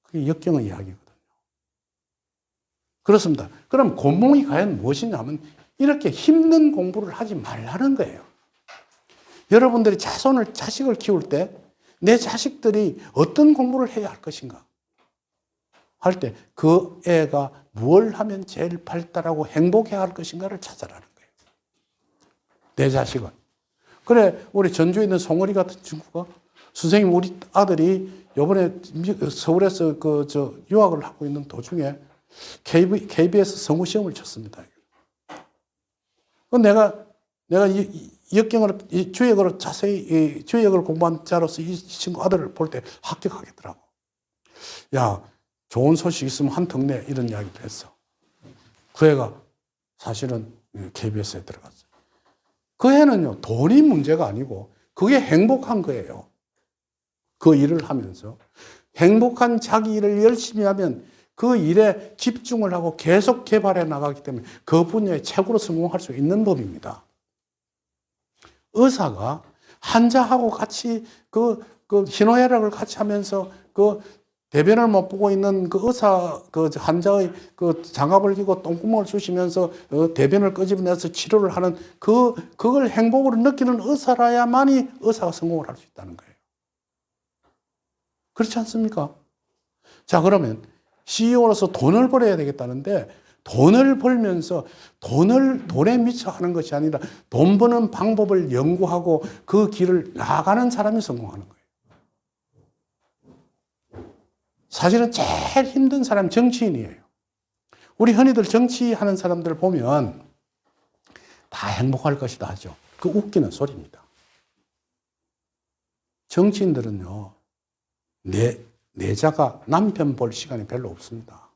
그게 역경의 이야기거든요. 그렇습니다. 그럼 공몽이 과연 무엇이냐면 이렇게 힘든 공부를 하지 말라는 거예요. 여러분들이 자식을 키울 때 내 자식들이 어떤 공부를 해야 할 것인가 할 때 그 애가 뭘 하면 제일 발달하고 행복해야 할 것인가를 찾아라는 거예요. 내 자식은. 그래, 우리 전주에 있는 송어리 같은 친구가 선생님, 우리 아들이 이번에 서울에서 유학을 하고 있는 도중에 KBS 성우 시험을 쳤습니다. 내가 역경으로, 주역으로 자세히, 주역을 공부한 자로서 이 친구 아들을 볼 때 합격하겠더라고. 야, 좋은 소식 있으면 한턱 내. 이런 이야기를 했어. 그 애가 사실은 KBS에 들어갔어요. 그 애는요, 돈이 문제가 아니고 그게 행복한 거예요. 그 일을 하면서. 행복한 자기 일을 열심히 하면 그 일에 집중을 하고 계속 개발해 나가기 때문에 그 분야에 최고로 성공할 수 있는 법입니다. 의사가 환자하고 같이 희노애락을 같이 하면서 대변을 못 보고 있는 의사, 환자의 장갑을 끼고 똥구멍을 쑤시면서 대변을 끄집어내서 치료를 하는 그걸 행복으로 느끼는 의사라야만이 의사가 성공을 할 수 있다는 거예요. 그렇지 않습니까? 자, 그러면 CEO로서 돈을 벌어야 되겠다는데 돈을 벌면서 돈에 미쳐 하는 것이 아니라 돈 버는 방법을 연구하고 그 길을 나가는 사람이 성공하는 거예요. 사실은 제일 힘든 사람이 정치인이에요. 우리 흔히들 정치하는 사람들 보면 다 행복할 것이다 하죠. 그 웃기는 소리입니다. 정치인들은요, 내자가 남편 볼 시간이 별로 없습니다.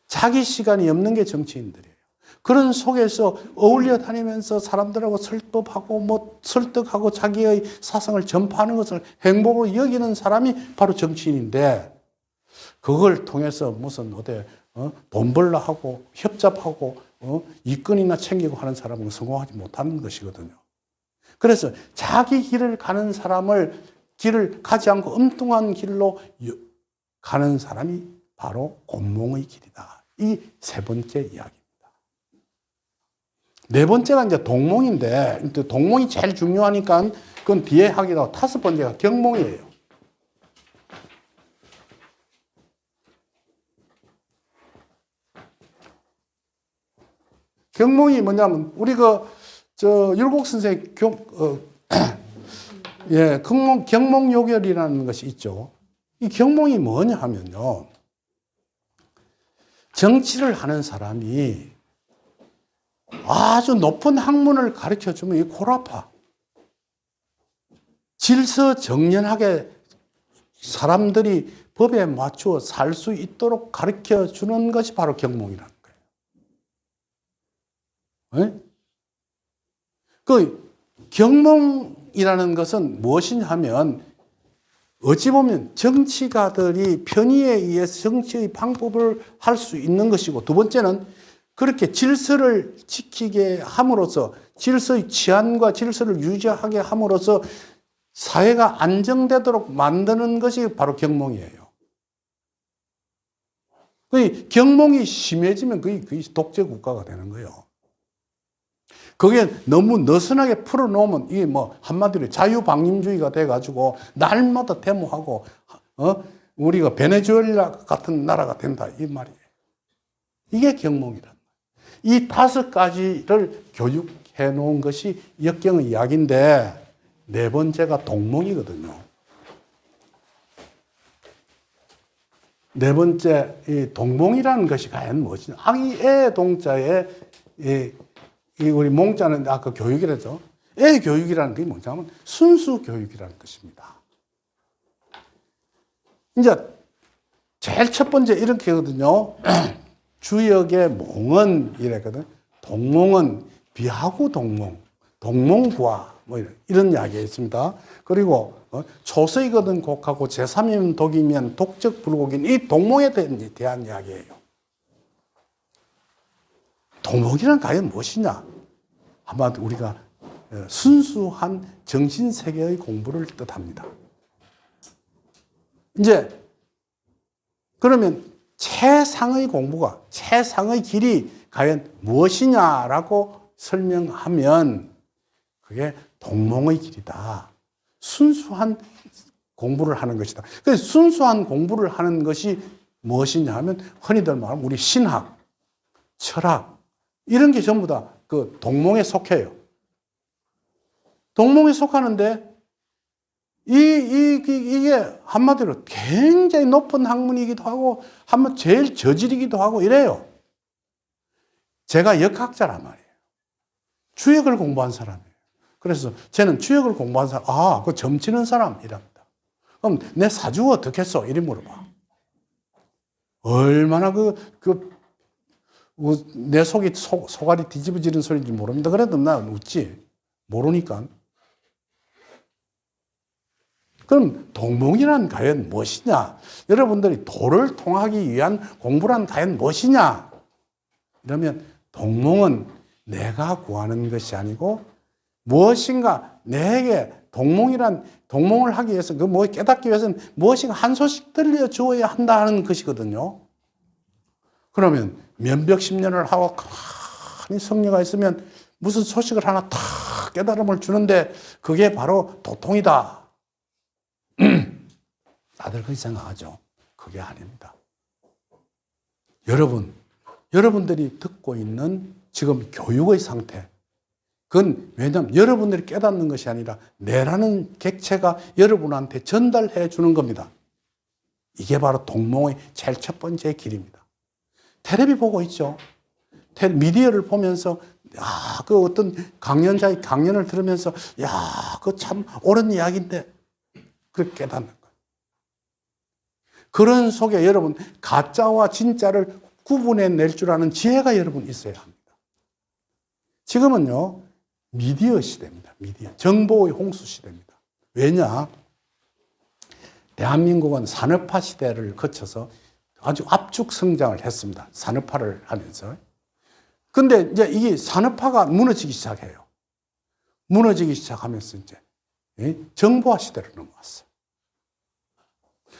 자기 시간이 없는 게 정치인들이에요. 그런 속에서 어울려 다니면서 사람들하고 설법하고 설득하고 자기의 사상을 전파하는 것을 행복으로 여기는 사람이 바로 정치인인데 그걸 통해서 무슨 돈 벌라 하고 협잡하고 이권이나 챙기고 하는 사람은 성공하지 못하는 것이거든요. 그래서 자기 길을 가는 사람을 길을 가지 않고 엉뚱한 길로 가는 사람이 바로 곤몽의 길이다. 이 세 번째 이야기입니다. 네 번째가 이제 동몽인데, 동몽이 제일 중요하니까 그건 뒤에 하기도 하고, 다섯 번째가 경몽이에요. 경몽이 뭐냐면, 우리 율곡 선생 예, 경몽요결이라는 것이 있죠. 이 경몽이 뭐냐 하면요. 정치를 하는 사람이 아주 높은 학문을 가르쳐 주면 이 골아파. 질서정연하게 사람들이 법에 맞추어 살 수 있도록 가르쳐 주는 것이 바로 경몽이라는 거예요. 네? 그 경몽이라는 것은 무엇이냐 하면 어찌 보면 정치가들이 편의에 의해서 정치의 방법을 할 수 있는 것이고, 두 번째는 그렇게 질서를 지키게 함으로써 질서의 치안과 질서를 유지하게 함으로써 사회가 안정되도록 만드는 것이 바로 경몽이에요. 그 경몽이 심해지면 그게 독재 국가가 되는 거예요. 그게 너무 느슨하게 풀어놓으면 이게 뭐 한마디로 자유방임주의가 돼가지고 날마다 데모하고 우리가 베네수엘라 같은 나라가 된다 이 말이에요. 이게 경몽이란 말이에요. 이 다섯 가지를 교육해 놓은 것이 역경의 이야기인데 네 번째가 동몽이거든요. 네 번째 이 동몽이라는 것이 과연 무엇이냐? 아기의 동자에 이 우리 몽자는 아까 교육이라죠. 애 교육이라는 게 뭐냐면 순수 교육이라는 것입니다. 이제 제일 첫 번째 이렇게 하거든요. 주역의 몽은 이랬거든. 동몽은 비하구 동몽, 동몽구화 뭐 이런 이야기가 있습니다. 그리고 초서이거든 곡하고 제3이면 독이면 독적 불곡인 이 동몽에 대한 이야기예요. 동몽이란 과연 무엇이냐? 아마 우리가 순수한 정신세계의 공부를 뜻합니다. 이제 그러면 최상의 공부가, 최상의 길이 과연 무엇이냐라고 설명하면 그게 동몽의 길이다. 순수한 공부를 하는 것이다. 그래서 순수한 공부를 하는 것이 무엇이냐 하면 흔히들 말하면 우리 신학, 철학 이런 게 전부 다 그 동몽에 속해요. 동몽에 속하는데 이게 한마디로 굉장히 높은 학문이기도 하고 한번 제일 저질이기도 하고 이래요. 제가 역학자란 말이에요. 주역을 공부한 사람이에요. 그래서 저는 주역을 공부한 사람, 그 점치는 사람이랍니다. 그럼 내 사주 어떻게 했어? 이리 물어봐. 얼마나 내 속이 속알이 뒤집어지는 소리인지 모릅니다. 그래도 난 웃지. 모르니까. 그럼 동몽이란 과연 무엇이냐? 여러분들이 도를 통하기 위한 공부란 과연 무엇이냐? 이러면 동몽은 내가 구하는 것이 아니고 무엇인가 내게 동몽을 하기 위해서 깨닫기 위해서는 무엇인가 한 소식 들려주어야 한다는 것이거든요. 그러면 면벽심련을 하고 가만히 성녀가 있으면 무슨 소식을 하나 탁 깨달음을 주는데 그게 바로 도통이다. 다들 그렇게 생각하죠. 그게 아닙니다. 여러분들이 듣고 있는 지금 교육의 상태, 그건 왜냐하면 여러분들이 깨닫는 것이 아니라 내라는 객체가 여러분한테 전달해 주는 겁니다. 이게 바로 동몽의 제일 첫 번째 길입니다. 텔레비 보고 있죠. 미디어를 보면서 그 어떤 강연자의 강연을 들으면서 그거 참 옳은 이야기인데 그렇게 깨닫는 거예요. 그런 속에 여러분 가짜와 진짜를 구분해낼 줄 아는 지혜가 여러분 있어야 합니다. 지금은요 미디어 시대입니다. 미디어 정보의 홍수 시대입니다. 왜냐? 대한민국은 산업화 시대를 거쳐서 아주 압축 성장을 했습니다. 산업화를 하면서. 근데 이제 이게 산업화가 무너지기 시작해요. 무너지기 시작하면서 이제 정보화 시대로 넘어왔어요.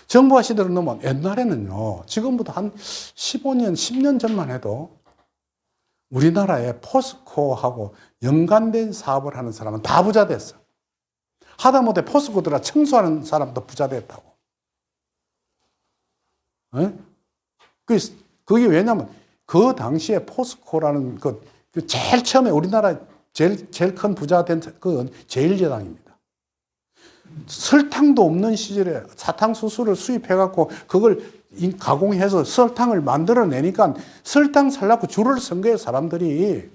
정보화 시대로 넘어온 옛날에는요, 지금부터 한 15년, 10년 전만 해도 우리나라에 포스코하고 연관된 사업을 하는 사람은 다 부자 됐어. 하다못해 포스코 들어 청소하는 사람도 부자 됐다고. 그게 왜냐면 그 당시에 포스코라는 그 제일 처음에 우리나라 제일 큰 부자 된 그 제1여당입니다. 설탕도 없는 시절에 사탕수수를 수입해갖고 그걸 가공해서 설탕을 만들어내니까 설탕 살라고 줄을 선 거예요, 사람들이.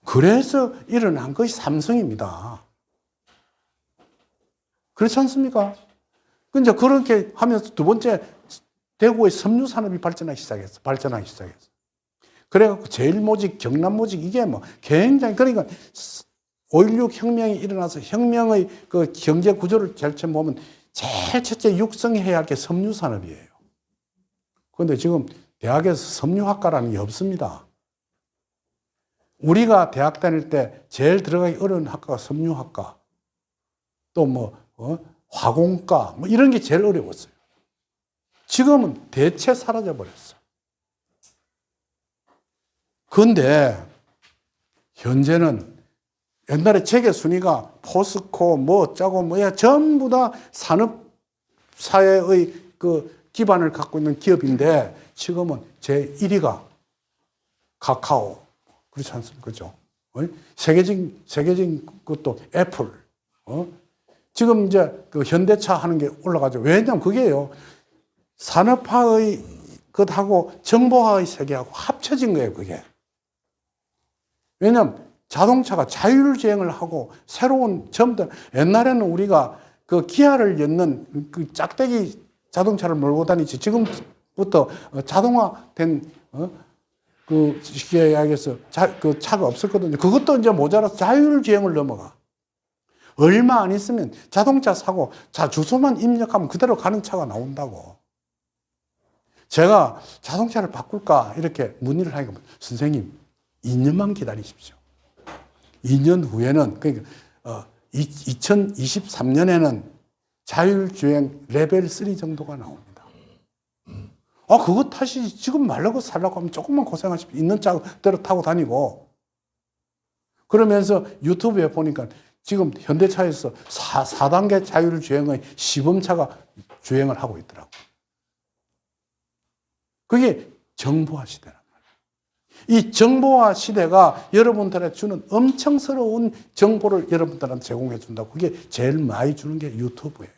그래서 일어난 것이 삼성입니다. 그렇지 않습니까? 이제 그렇게 하면서 두 번째, 대구의 섬유 산업이 발전하기 시작했어. 그래갖고 제일모직, 경남모직, 이게 뭐 굉장히, 그러니까 5.16 혁명이 일어나서 혁명의 그 경제 구조를 결정보면 제일 첫째 육성해야 할 게 섬유 산업이에요. 그런데 지금 대학에서 섬유학과라는 게 없습니다. 우리가 대학 다닐 때 제일 들어가기 어려운 학과가 섬유학과, 또 뭐, 화공과, 뭐 이런 게 제일 어려웠어요. 지금은 대체 사라져버렸어. 그런데 현재는 옛날에 재계 순위가 포스코, 뭐 어쩌고 뭐야 전부 다 산업사회의 그 기반을 갖고 있는 기업인데 지금은 제1위가 카카오. 그렇지 않습니까? 그죠? 세계적인 것도 애플. 지금 이제 그 현대차 하는 게 올라가죠. 왜냐면 그게요. 산업화의 것하고 정보화의 세계하고 합쳐진 거예요, 그게. 왜냐면 자동차가 자율주행을 하고 새로운 전부 다 옛날에는 우리가 그 기아를 엮는 그 짝대기 자동차를 몰고 다니지 지금부터 자동화된 그 쉽게 이야기해서 그 차가 없었거든요. 그것도 이제 모자라서 자율주행을 넘어가. 얼마 안 있으면 자동차 사고 자 주소만 입력하면 그대로 가는 차가 나온다고. 제가 자동차를 바꿀까 이렇게 문의를 하니까 선생님 2년만 기다리십시오. 2년 후에는 그러니까 2023년에는 자율주행 레벨 3 정도가 나옵니다. 그거 타시 지금 말라고 살라고 하면 조금만 고생하십시오. 있는 차대로 타고 다니고. 그러면서 유튜브에 보니까 지금 현대차에서 4단계 자율주행의 시범차가 주행을 하고 있더라고요. 그게 정보화 시대란 말이에요. 이 정보화 시대가 여러분들한테 주는 엄청스러운 정보를 여러분들한테 제공해 준다고. 그게 제일 많이 주는 게 유튜브예요.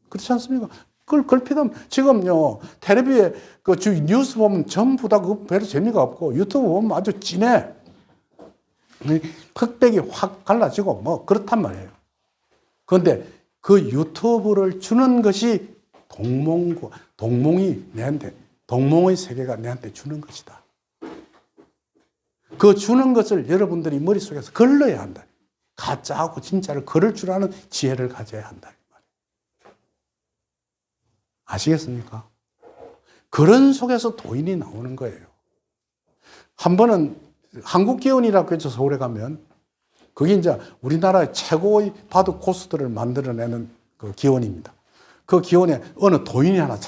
그렇지 않습니까? 그걸 걸핏하면 지금요, 텔레비에 그 뉴스 보면 전부 다 그 별로 재미가 없고 유튜브 보면 아주 진해. 흑백이 확 갈라지고 뭐 그렇단 말이에요. 그런데 그 유튜브를 주는 것이 동몽이 내한테, 동몽의 세계가 내한테 주는 것이다. 그 주는 것을 여러분들이 머릿속에서 걸러야 한다. 가짜하고 진짜를 걸을 줄 아는 지혜를 가져야 한다. 아시겠습니까? 그런 속에서 도인이 나오는 거예요. 한 번은 한국기원이라고 했죠, 서울에 가면. 그게 이제 우리나라의 최고의 바둑 고수들을 만들어내는 그 기원입니다. 그 기원에 어느 도인이 하나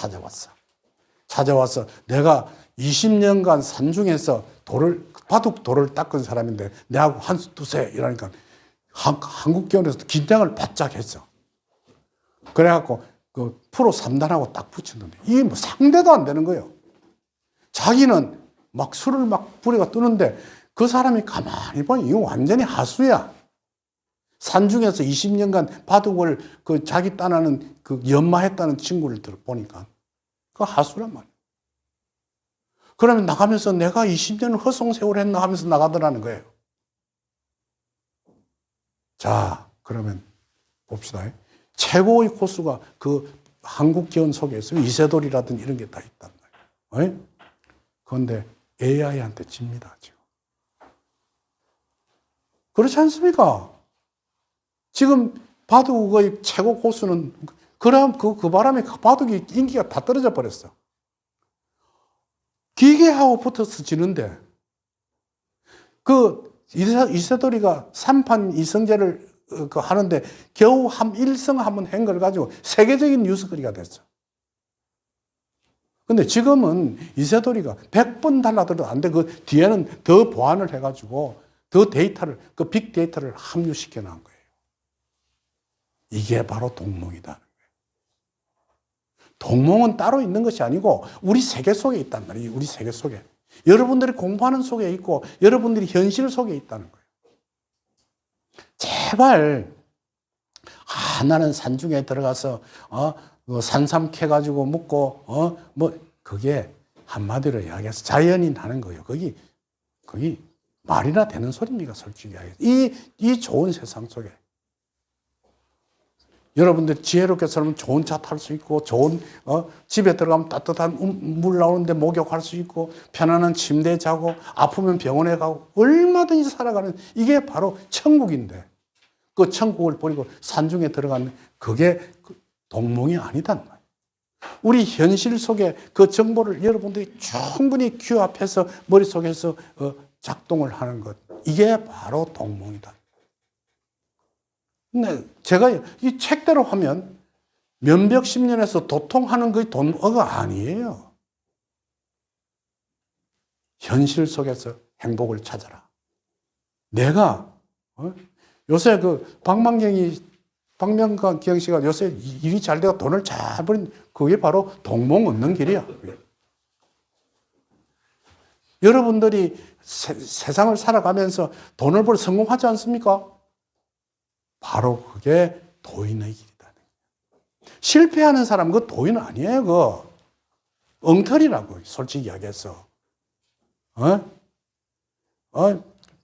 찾아와서 내가 20년간 산중에서 바둑 돌을 닦은 사람인데 내하고 한 수 두세 이러니까 한국기원에서 긴장을 바짝 했어. 그래갖고 그 프로 3단하고 딱 붙였는데 이게 뭐 상대도 안 되는 거예요. 자기는 막 술을 막 부리가 뜨는데 그 사람이 가만히 보니 이거 완전히 하수야. 산중에서 20년간 바둑을 그 자기 딴하는 그 연마했다는 친구를 보니까 그 하수란 말이야. 그러면 나가면서 내가 20년을 허송세월 했나 하면서 나가더라는 거예요. 자, 그러면 봅시다. 최고의 고수가 그 한국기원 속에 있어요. 이세돌이라든지 이런 게 다 있단 말이에요. 그런데 AI한테 집니다, 지금. 그렇지 않습니까? 지금 바둑의 최고 고수는, 그 바람에 바둑이 인기가 다 떨어져 버렸어. 기계하고 붙어서 지는데, 그 이세돌이가 3판 2승제를 하는데 겨우 1승 한번 한 걸 가지고 세계적인 뉴스거리가 됐어. 근데 지금은 이세돌이가 100번 달라들어도 안 돼. 그 뒤에는 더 보완을 해가지고 더 데이터를, 그 빅데이터를 합류시켜 놓은 거예요. 이게 바로 동몽이다. 동몽은 따로 있는 것이 아니고 우리 세계 속에 있단 말이에요. 우리 세계 속에. 여러분들이 공부하는 속에 있고 여러분들이 현실 속에 있다는 거예요. 제발 나는 산중에 들어가서 산삼 캐가지고 먹고 그게 한마디로 이야기해서 자연이 나는 거예요. 거기 말이나 되는 소리입니까? 솔직히 이야기해서 이 좋은 세상 속에 여러분들 지혜롭게 살면 좋은 차 탈 수 있고 좋은 집에 들어가면 따뜻한 물 나오는데 목욕할 수 있고 편안한 침대에 자고 아프면 병원에 가고 얼마든지 살아가는 이게 바로 천국인데 그 천국을 버리고 산중에 들어가는 그게 동몽이 아니단 말이에요. 우리 현실 속에 그 정보를 여러분들이 충분히 귀 앞에서 머릿속에서 작동을 하는 것 이게 바로 동몽이다. 근데 제가 이 책대로 하면 면벽 10년에서 도통하는 그 돈어가 아니에요. 현실 속에서 행복을 찾아라. 내가 요새 그 박만경 씨가 요새 일이 잘 되고 돈을 잘 버린 그게 바로 동몽 얻는 길이야. 여러분들이 세상을 살아가면서 돈을 벌어 성공하지 않습니까? 바로 그게 도인의 길이다. 실패하는 사람 그 도인 아니에요. 그 엉터리라고 솔직히 이야기해서.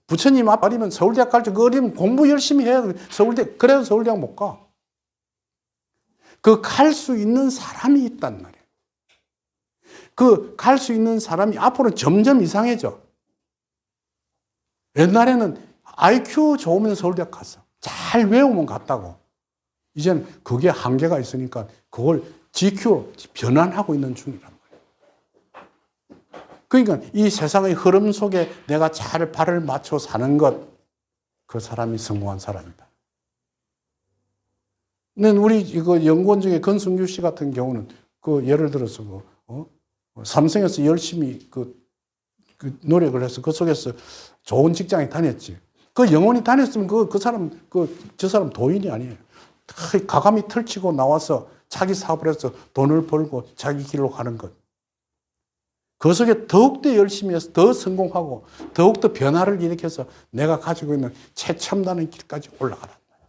부처님 앞이면 서울대학 갈지 그 어리면 공부 열심히 해야 서울대 그래도 서울대학 못 가. 그 갈 수 있는 사람이 있단 말이에요. 그 갈 수 있는 사람이 앞으로 점점 이상해져. 옛날에는 IQ 좋으면 서울대학 갔어. 잘 외우면 갔다고. 이제는 그게 한계가 있으니까 그걸 GQ로 변환하고 있는 중이란 말이에요. 그러니까 이 세상의 흐름 속에 내가 잘 발을 맞춰 사는 것, 그 사람이 성공한 사람이다. 근데 우리 이거 연구원 중에 건승규 씨 같은 경우는 그 예를 들어서 삼성에서 열심히 그 노력을 해서 그 속에서 좋은 직장에 다녔지. 그 영원히 다녔으면 저 사람 도인이 아니에요. 가감히 털치고 나와서 자기 사업을 해서 돈을 벌고 자기 길로 가는 것. 그 속에 더욱더 열심히 해서 더 성공하고 더욱더 변화를 일으켜서 내가 가지고 있는 최첨단의 길까지 올라가란 말이에요.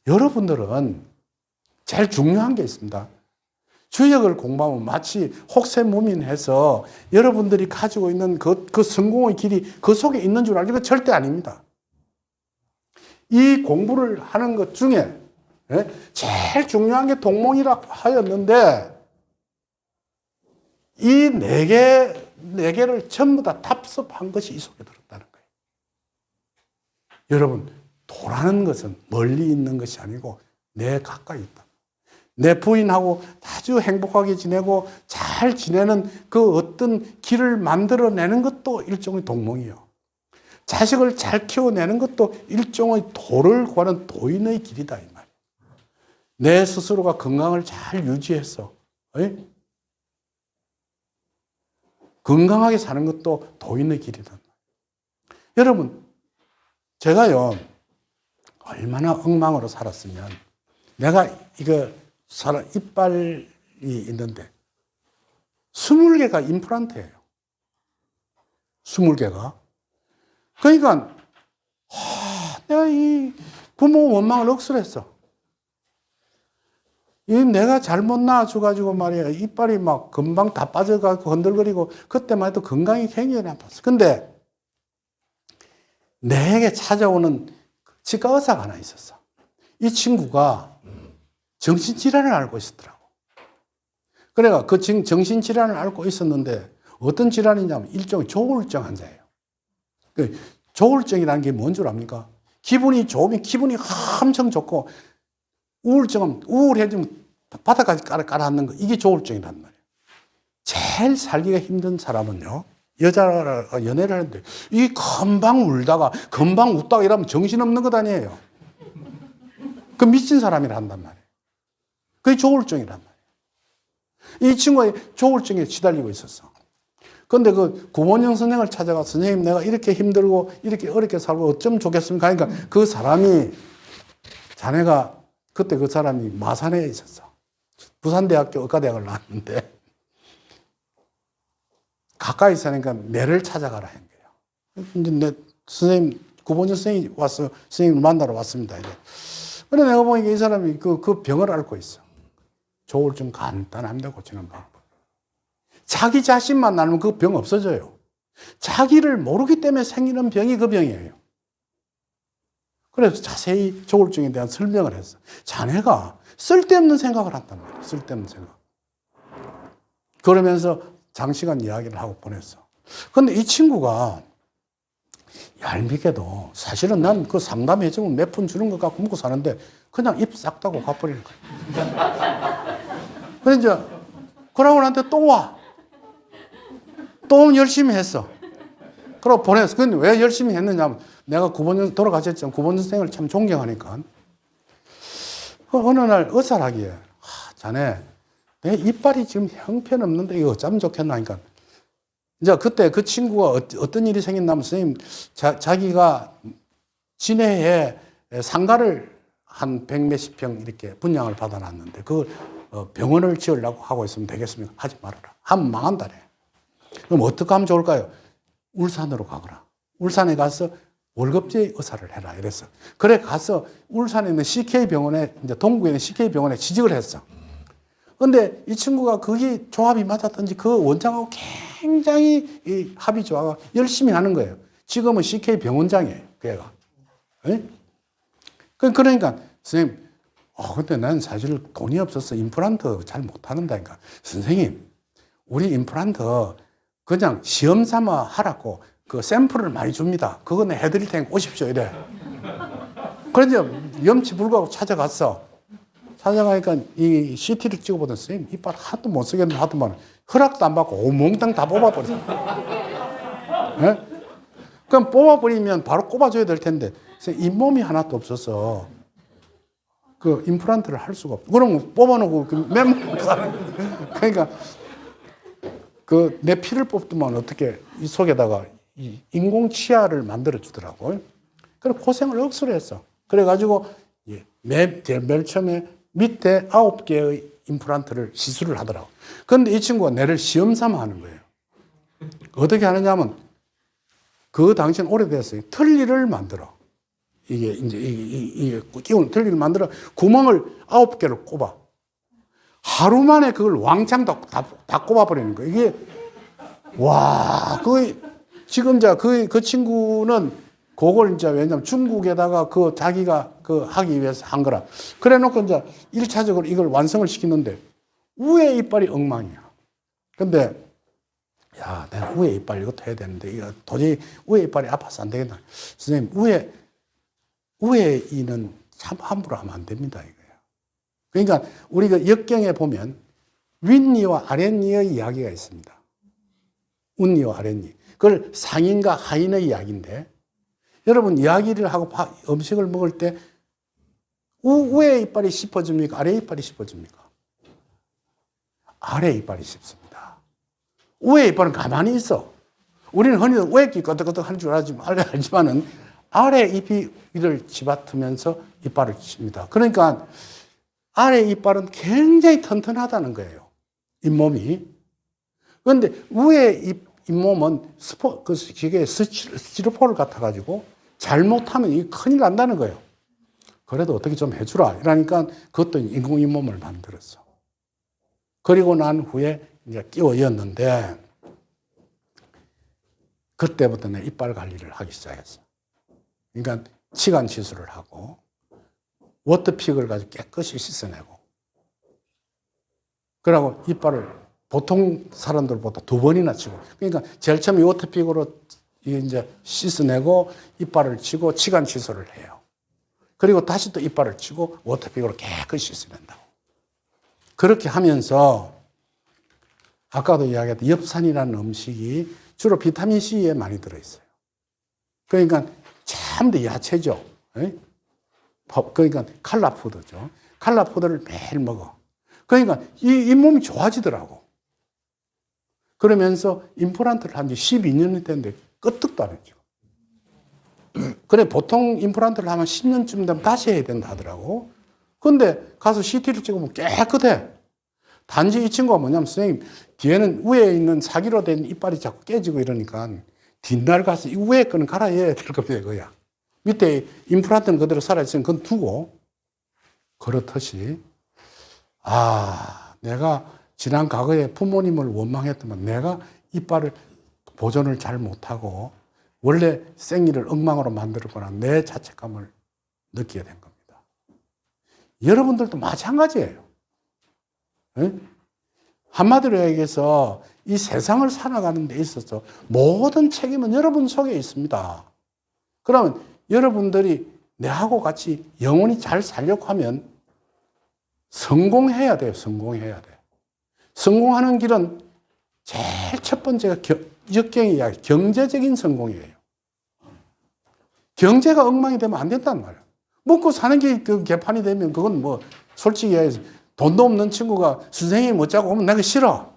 여러분들은 제일 중요한 게 있습니다. 주역을 공부하면 마치 혹세무민해서 여러분들이 가지고 있는 그 성공의 길이 그 속에 있는 줄 알기는 절대 아닙니다. 이 공부를 하는 것 중에 제일 중요한 게 동몽이라고 하였는데 이 네 개를 전부 다 답습한 것이 이 속에 들었다는 거예요. 여러분, 도라는 것은 멀리 있는 것이 아니고 내 가까이 있다. 내 부인하고 아주 행복하게 지내고 잘 지내는 그 어떤 길을 만들어내는 것도 일종의 동몽이요. 자식을 잘 키워내는 것도 일종의 도를 구하는 도인의 길이다 이 말이에요. 내 스스로가 건강을 잘 유지해서 건강하게 사는 것도 도인의 길이다. 여러분, 제가요 얼마나 엉망으로 살았으면 내가 사람 이빨이 있는데 20개가 임플란트예요. 20개가. 그러니까 내가 이 부모 원망을 억수로 했어. 내가 잘못 낳아줘가지고 말이야 이빨이 막 금방 다 빠져가지고 흔들거리고 그때만 해도 건강이 굉장히 나빴어. 근데 내게 찾아오는 치과 의사가 하나 있었어. 이 친구가 정신질환을 앓고 있었더라고. 그래가 그 정신질환을 앓고 있었는데 어떤 질환이냐면 일종의 조울증 환자예요. 그 조울증이라는 게 뭔 줄 압니까? 기분이 좋으면 기분이 엄청 좋고 우울증은 우울해지면 바닥까지 깔아앉는 거. 이게 조울증이란 말이에요. 제일 살기가 힘든 사람은요. 여자가 연애를 하는데 이 금방 울다가 금방 웃다가 이러면 정신없는 것 아니에요. 그 미친 사람이라 한단 말이에요. 그게 조울증이란 말이에요. 이 친구가 조울증에 시달리고 있었어. 근데 그 구본영 선생을 찾아가 선생님 내가 이렇게 힘들고 이렇게 어렵게 살고 어쩌면 좋겠습니까? 그러니까 그 사람이 자네가 그때 그 사람이 마산에 있었어. 부산대학교 의과대학을 나왔는데 가까이 사니까 내를 찾아가라 한 거예요. 이제 내 선생님 구본영 선생님이 와서 선생님을 만나러 왔습니다. 이제. 근데 내가 보니까 이 사람이 그 병을 앓고 있어. 조울증 간단합니다. 고치는 방법. 자기 자신만 알면 그 병 없어져요. 자기를 모르기 때문에 생기는 병이 그 병이에요. 그래서 자세히 조울증에 대한 설명을 했어. 자네가 쓸데없는 생각을 한단 말이야. 쓸데없는 생각. 그러면서 장시간 이야기를 하고 보냈어. 근데 이 친구가 얄밉게도 사실은 난 그 상담해주면 몇 푼 주는 것 갖고 먹고 사는데 그냥 입 싹 닫고 가버리는 거야. 그래서 이제 그러고 나한테 또 와. 또 열심히 했어. 그러고 보냈어. 근데 왜 열심히 했느냐면 내가 돌아가셨지만 구본영 선생을 참 존경하니까. 어느 날 의사라기에 자네 내 이빨이 지금 형편없는데 이거 어쩌면 좋겠나 하니까 이제 그때 그 친구가 어떤 일이 생겼냐면 선생님 자기가 진해에 상가를 한 100몇십 평 이렇게 분양을 받아놨는데 그 병원을 지으려고 하고 있으면 되겠습니까? 하지 말아라. 하면 망한다네. 그럼 어떻게 하면 좋을까요? 울산으로 가거라. 울산에 가서 월급제 의사를 해라. 이랬어. 그래 가서 울산에 있는 CK병원에 이제 동구에 있는 CK병원에 취직을 했어. 근데 이 친구가 거기 조합이 맞았던지 그 원장하고 굉장히 이 합이 좋아가 열심히 하는 거예요. 지금은 CK병원장이에요. 그 애가. 그러니까 선생님 근데 난 사실 돈이 없어서 임플란트 잘 못하는다니까. 선생님 우리 임플란트 그냥 시험 삼아 하라고 그 샘플을 많이 줍니다. 그거는 해드릴 테니까 오십시오. 이래. 그래서 염치 불구하고 찾아갔어. 찾아가니까 이 CT를 찍어보던 선생님 이빨 하도 못 쓰겠는데 하더만 허락도 안 받고 몽땅 다 뽑아버렸어. 네? 그럼 뽑아버리면 바로 꼽아줘야 될 텐데 잇몸이 하나도 없어서 그 임플란트를 할 수가 없어. 그럼 뽑아놓고 맨몸 사는 그러니까 그 내 피를 뽑더만 어떻게 이 속에다가 이 인공 치아를 만들어 주더라고. 그래 고생을 억수로 했어. 그래가지고 맨 처음에 밑에 9개의 임플란트를 시술을 하더라고. 그런데 이 친구가 내를 시험 삼아 하는 거예요. 어떻게 하느냐면 그 당시는 오래됐어요. 틀니를 만들어. 이게 끼우는 틀니를 만들어 구멍을 9개를 꼽아. 하루 만에 그걸 왕창 다 꼽아버리는 거예요. 이게, 와, 지금 그 친구는 그걸 이제 왜냐면 중국에다가 자기가 하기 위해서 한 거라. 그래 놓고 이제 1차적으로 이걸 완성을 시키는데 우에 이빨이 엉망이야. 근데, 야, 내가 우에 이빨 이것도 해야 되는데, 이거 도저히 우에 이빨이 아파서 안 되겠다. 선생님, 우에 이는 참 함부로 하면 안 됩니다, 이거예요. 그러니까 우리가 역경에 보면 윗니와 아랫니의 이야기가 있습니다. 윗니와 아랫니. 그걸 상인과 하인의 이야기인데 여러분 이야기를 하고 음식을 먹을 때 우에 이빨이 씹어집니까? 아래 이빨이 씹어집니까? 아래 이빨이 씹습니다. 우에 이빨은 가만히 있어. 우리는 흔히 우에 이빨이 끄덕끄덕 하는 줄 알지만은 아래 이를 집어뜨면서 이빨을 칩니다. 그러니까 아래 이빨은 굉장히 튼튼하다는 거예요. 잇몸이. 그런데 위에 잇몸은 기계에 스티로폼을 갖다가지고 잘못하면 이게 큰일 난다는 거예요. 그래도 어떻게 좀 해주라. 이러니까 그것도 인공 잇몸을 만들었어. 그리고 난 후에 이제 끼워 였는데 그때부터 내 이빨 관리를 하기 시작했어. 그러니까 치간 시술을 하고 워터픽을 가지고 깨끗이 씻어내고 그러고 이빨을 보통 사람들보다 2번이나 치고 그러니까 제일 처음에 워터픽으로 이제 씻어내고 이빨을 치고 치간 시술을 해요. 그리고 다시 또 이빨을 치고 워터픽으로 깨끗이 씻어낸다고. 그렇게 하면서 아까도 이야기했던 엽산이라는 음식이 주로 비타민C에 많이 들어있어요. 그러니까 참 더 야채죠. 그러니까 칼라푸드죠. 칼라푸드를 매일 먹어. 그러니까 이 몸이 좋아지더라고. 그러면서 임플란트를 한 지 12년이 됐는데 끄떡도 안 했죠. 그래, 보통 임플란트를 하면 10년쯤 되면 다시 해야 된다 하더라고. 근데 가서 CT를 찍으면 깨끗해. 단지 이 친구가 뭐냐면, 선생님, 뒤에는 위에 있는 사기로 된 이빨이 자꾸 깨지고 이러니까 뒷날 가서 이 위에 거는 갈아야 될 겁니다, 이거야. 밑에 임플란트는 그대로 살아있으면 그건 두고. 그렇듯이, 내가 지난 과거에 부모님을 원망했더만 내가 이빨을 보존을 잘 못하고 원래 생리를 엉망으로 만들었거나 내 자책감을 느끼게 된 겁니다. 여러분들도 마찬가지예요. 네? 한마디로 얘기해서 이 세상을 살아가는 데 있어서 모든 책임은 여러분 속에 있습니다. 그러면 여러분들이 내하고 같이 영원히 잘 살려고 하면 성공해야 돼요. 성공해야 돼. 성공하는 길은 제일 첫 번째가 역경의 이야기, 경제적인 성공이에요. 경제가 엉망이 되면 안 된단 말이에요. 먹고 사는 게 그 개판이 되면 그건 뭐 솔직히 얘기해서 돈도 없는 친구가 선생님이 못 자고 오면 내가 싫어.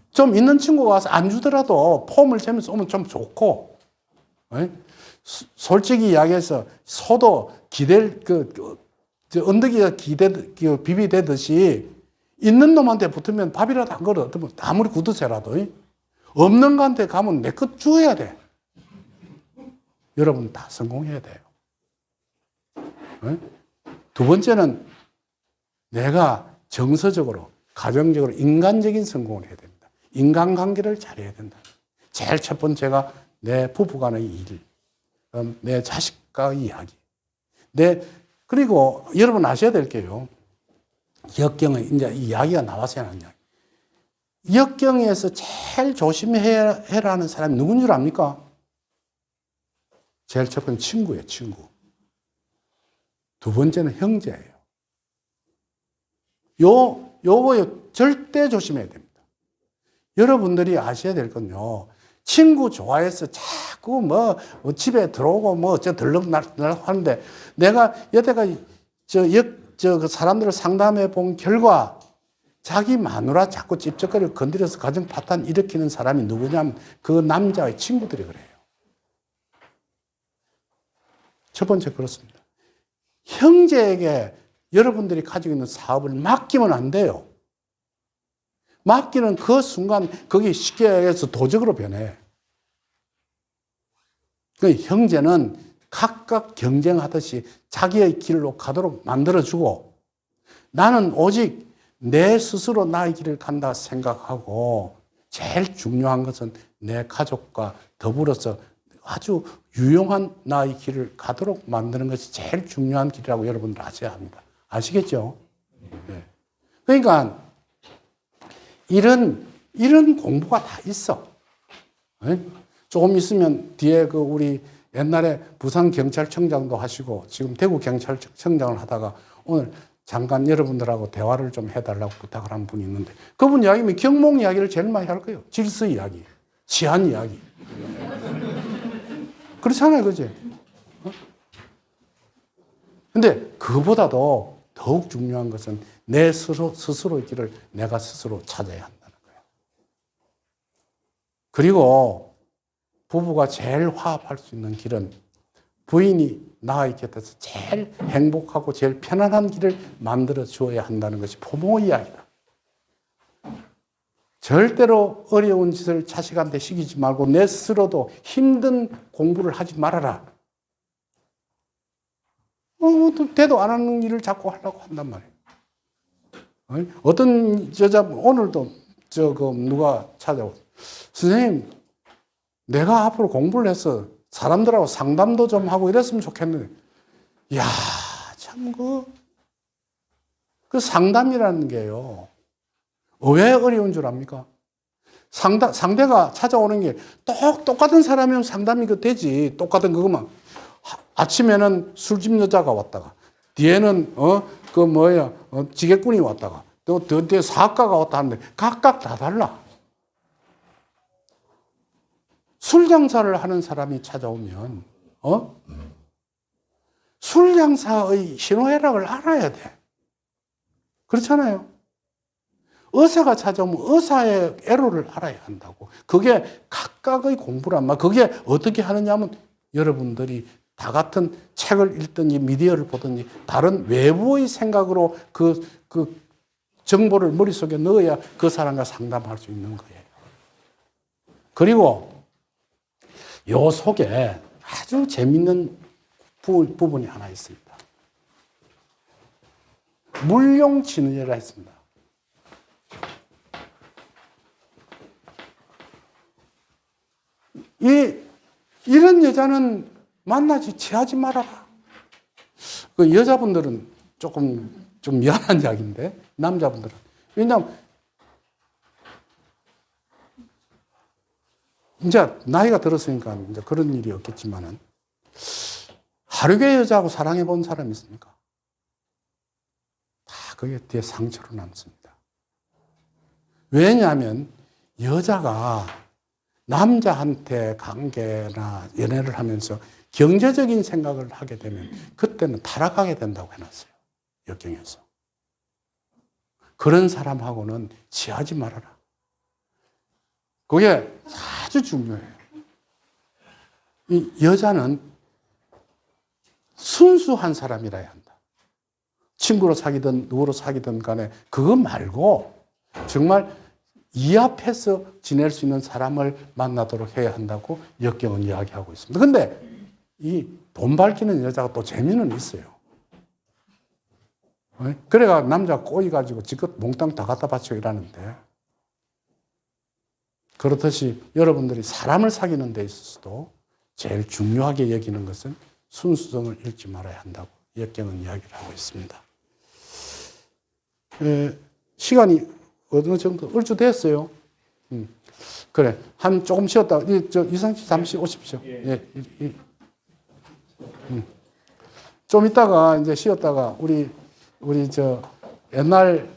좀 있는 친구가 와서 안 주더라도 폼을 재면서 오면 좀 좋고. 솔직히 이야기해서 소도 언덕이가 비비되듯이 있는 놈한테 붙으면 밥이라도 한 그릇 얻으면 아무리 구두쇠라도 없는 거한테 가면 내 것 주어야 돼. 여러분 다 성공해야 돼요. 두 번째는 내가 정서적으로, 가정적으로, 인간적인 성공을 해야 됩니다. 인간관계를 잘해야 된다. 제일 첫 번째가 내 부부간의 일, 내 자식과의 이야기. 그리고 여러분 아셔야 될 게요. 역경은 이제 이 이야기가 나와서야 하는 이야기. 역경에서 제일 조심해야 하는 사람이 누군 줄 압니까? 제일 첫 번째 친구예요, 친구. 두 번째는 형제예요. 요거 절대 조심해야 됩니다. 여러분들이 아셔야 될 건요. 친구 좋아해서 자꾸 집에 들어오고 들럭날럭 하는데 내가 여태까지 그 사람들을 상담해 본 결과 자기 마누라 자꾸 찝쩍거리고 건드려서 가정 파탄 일으키는 사람이 누구냐면 그 남자의 친구들이 그래요. 첫 번째 그렇습니다. 형제에게 여러분들이 가지고 있는 사업을 맡기면 안 돼요. 맡기는 그 순간 거기 쉽게 해서 도적으로 변해. 그 형제는 각각 경쟁하듯이 자기의 길로 가도록 만들어주고 나는 오직 내 스스로 나의 길을 간다 생각하고 제일 중요한 것은 내 가족과 더불어서 아주 유용한 나의 길을 가도록 만드는 것이 제일 중요한 길이라고 여러분들 아셔야 합니다. 아시겠죠? 네. 그러니까 이런 공부가 다 있어. 네? 조금 있으면 뒤에 우리 옛날에 부산경찰청장도 하시고 지금 대구경찰청장을 하다가 오늘 잠깐 여러분들하고 대화를 좀 해달라고 부탁을 한 분이 있는데 그분 이야기면 경목 이야기를 제일 많이 할 거예요. 질서 이야기, 치안 이야기. 그렇잖아요, 그지? 근데 그보다도 더욱 중요한 것은 내 스스로의 길을 내가 스스로 찾아야 한다는 거예요. 그리고 부부가 제일 화합할 수 있는 길은 부인이 나의 곁에서 제일 행복하고 제일 편안한 길을 만들어 주어야 한다는 것이 부모 이야기다. 절대로 어려운 짓을 자식한테 시키지 말고 내 스스로도 힘든 공부를 하지 말아라. 대도 안 하는 일을 자꾸 하려고 한단 말이에요. 어떤 여자, 오늘도 누가 찾아오고, 선생님, 내가 앞으로 공부를 해서 사람들하고 상담도 좀 하고 이랬으면 좋겠는데, 이야, 참, 그 상담이라는 게요. 왜 어려운 줄 압니까? 상대가 찾아오는 게 똑같은 사람이면 상담이 되지. 똑같은 그것만. 아침에는 술집 여자가 왔다가, 뒤에는, 지게꾼이 왔다가, 또 뒤에 사학가가 왔다 하는데, 각각 다 달라. 술 장사를 하는 사람이 찾아오면, 술 장사의 희노애락을 알아야 돼. 그렇잖아요. 의사가 찾아오면 의사의 애로를 알아야 한다고. 그게 각각의 공부란 말. 그게 어떻게 하느냐 하면 여러분들이 다 같은 책을 읽든지 미디어를 보든지 다른 외부의 생각으로 그 정보를 머릿속에 넣어야 그 사람과 상담할 수 있는 거예요. 그리고 요 속에 아주 재밌는 부분이 하나 있습니다. 물용친의라 했습니다. 이런 여자는 만나지 취하지 말아라. 그 여자분들은 조금 좀 미안한 이야기인데 남자분들은 왜냐하면 이제 나이가 들었으니까 이제 그런 일이 없겠지만은 하루에 여자하고 사랑해 본 사람이 있습니까? 다 그게 뒤에 상처로 남습니다. 왜냐하면 여자가 남자한테 관계나 연애를 하면서 경제적인 생각을 하게 되면 그때는 타락하게 된다고 해놨어요. 역경에서. 그런 사람하고는 취하지 말아라. 그게 아주 중요해요. 이 여자는 순수한 사람이라야 한다. 친구로 사귀든 누구로 사귀든 간에 그거 말고 정말 이합해서 지낼 수 있는 사람을 만나도록 해야 한다고 역경은 이야기하고 있습니다. 근데 이 돈 밝히는 여자가 또 재미는 있어요. 그래가 남자 꼬이가지고 지껏 몽땅 다 갖다 바치고 이러는데 그렇듯이 여러분들이 사람을 사귀는 데 있어서도 제일 중요하게 여기는 것은 순수성을 잃지 말아야 한다고 역경은 이야기를 하고 있습니다. 시간이 어느 정도 얼추 됐어요. 그래 한 조금 쉬었다. 이상 씨 잠시 오십시오. 예. 좀 있다가 이제 쉬었다가 우리 저 옛날에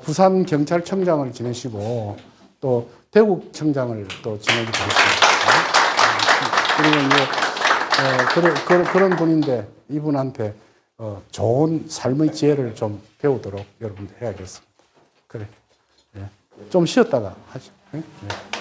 부산 경찰청장을 지내시고 또 대구청장을 또 지내기도 했습니다. 그리고 이제 그런 분인데 이분한테 좋은 삶의 지혜를 좀 배우도록 여러분들 해야겠습니다. 그래. 예. 좀 쉬었다가 하죠. 예? 예.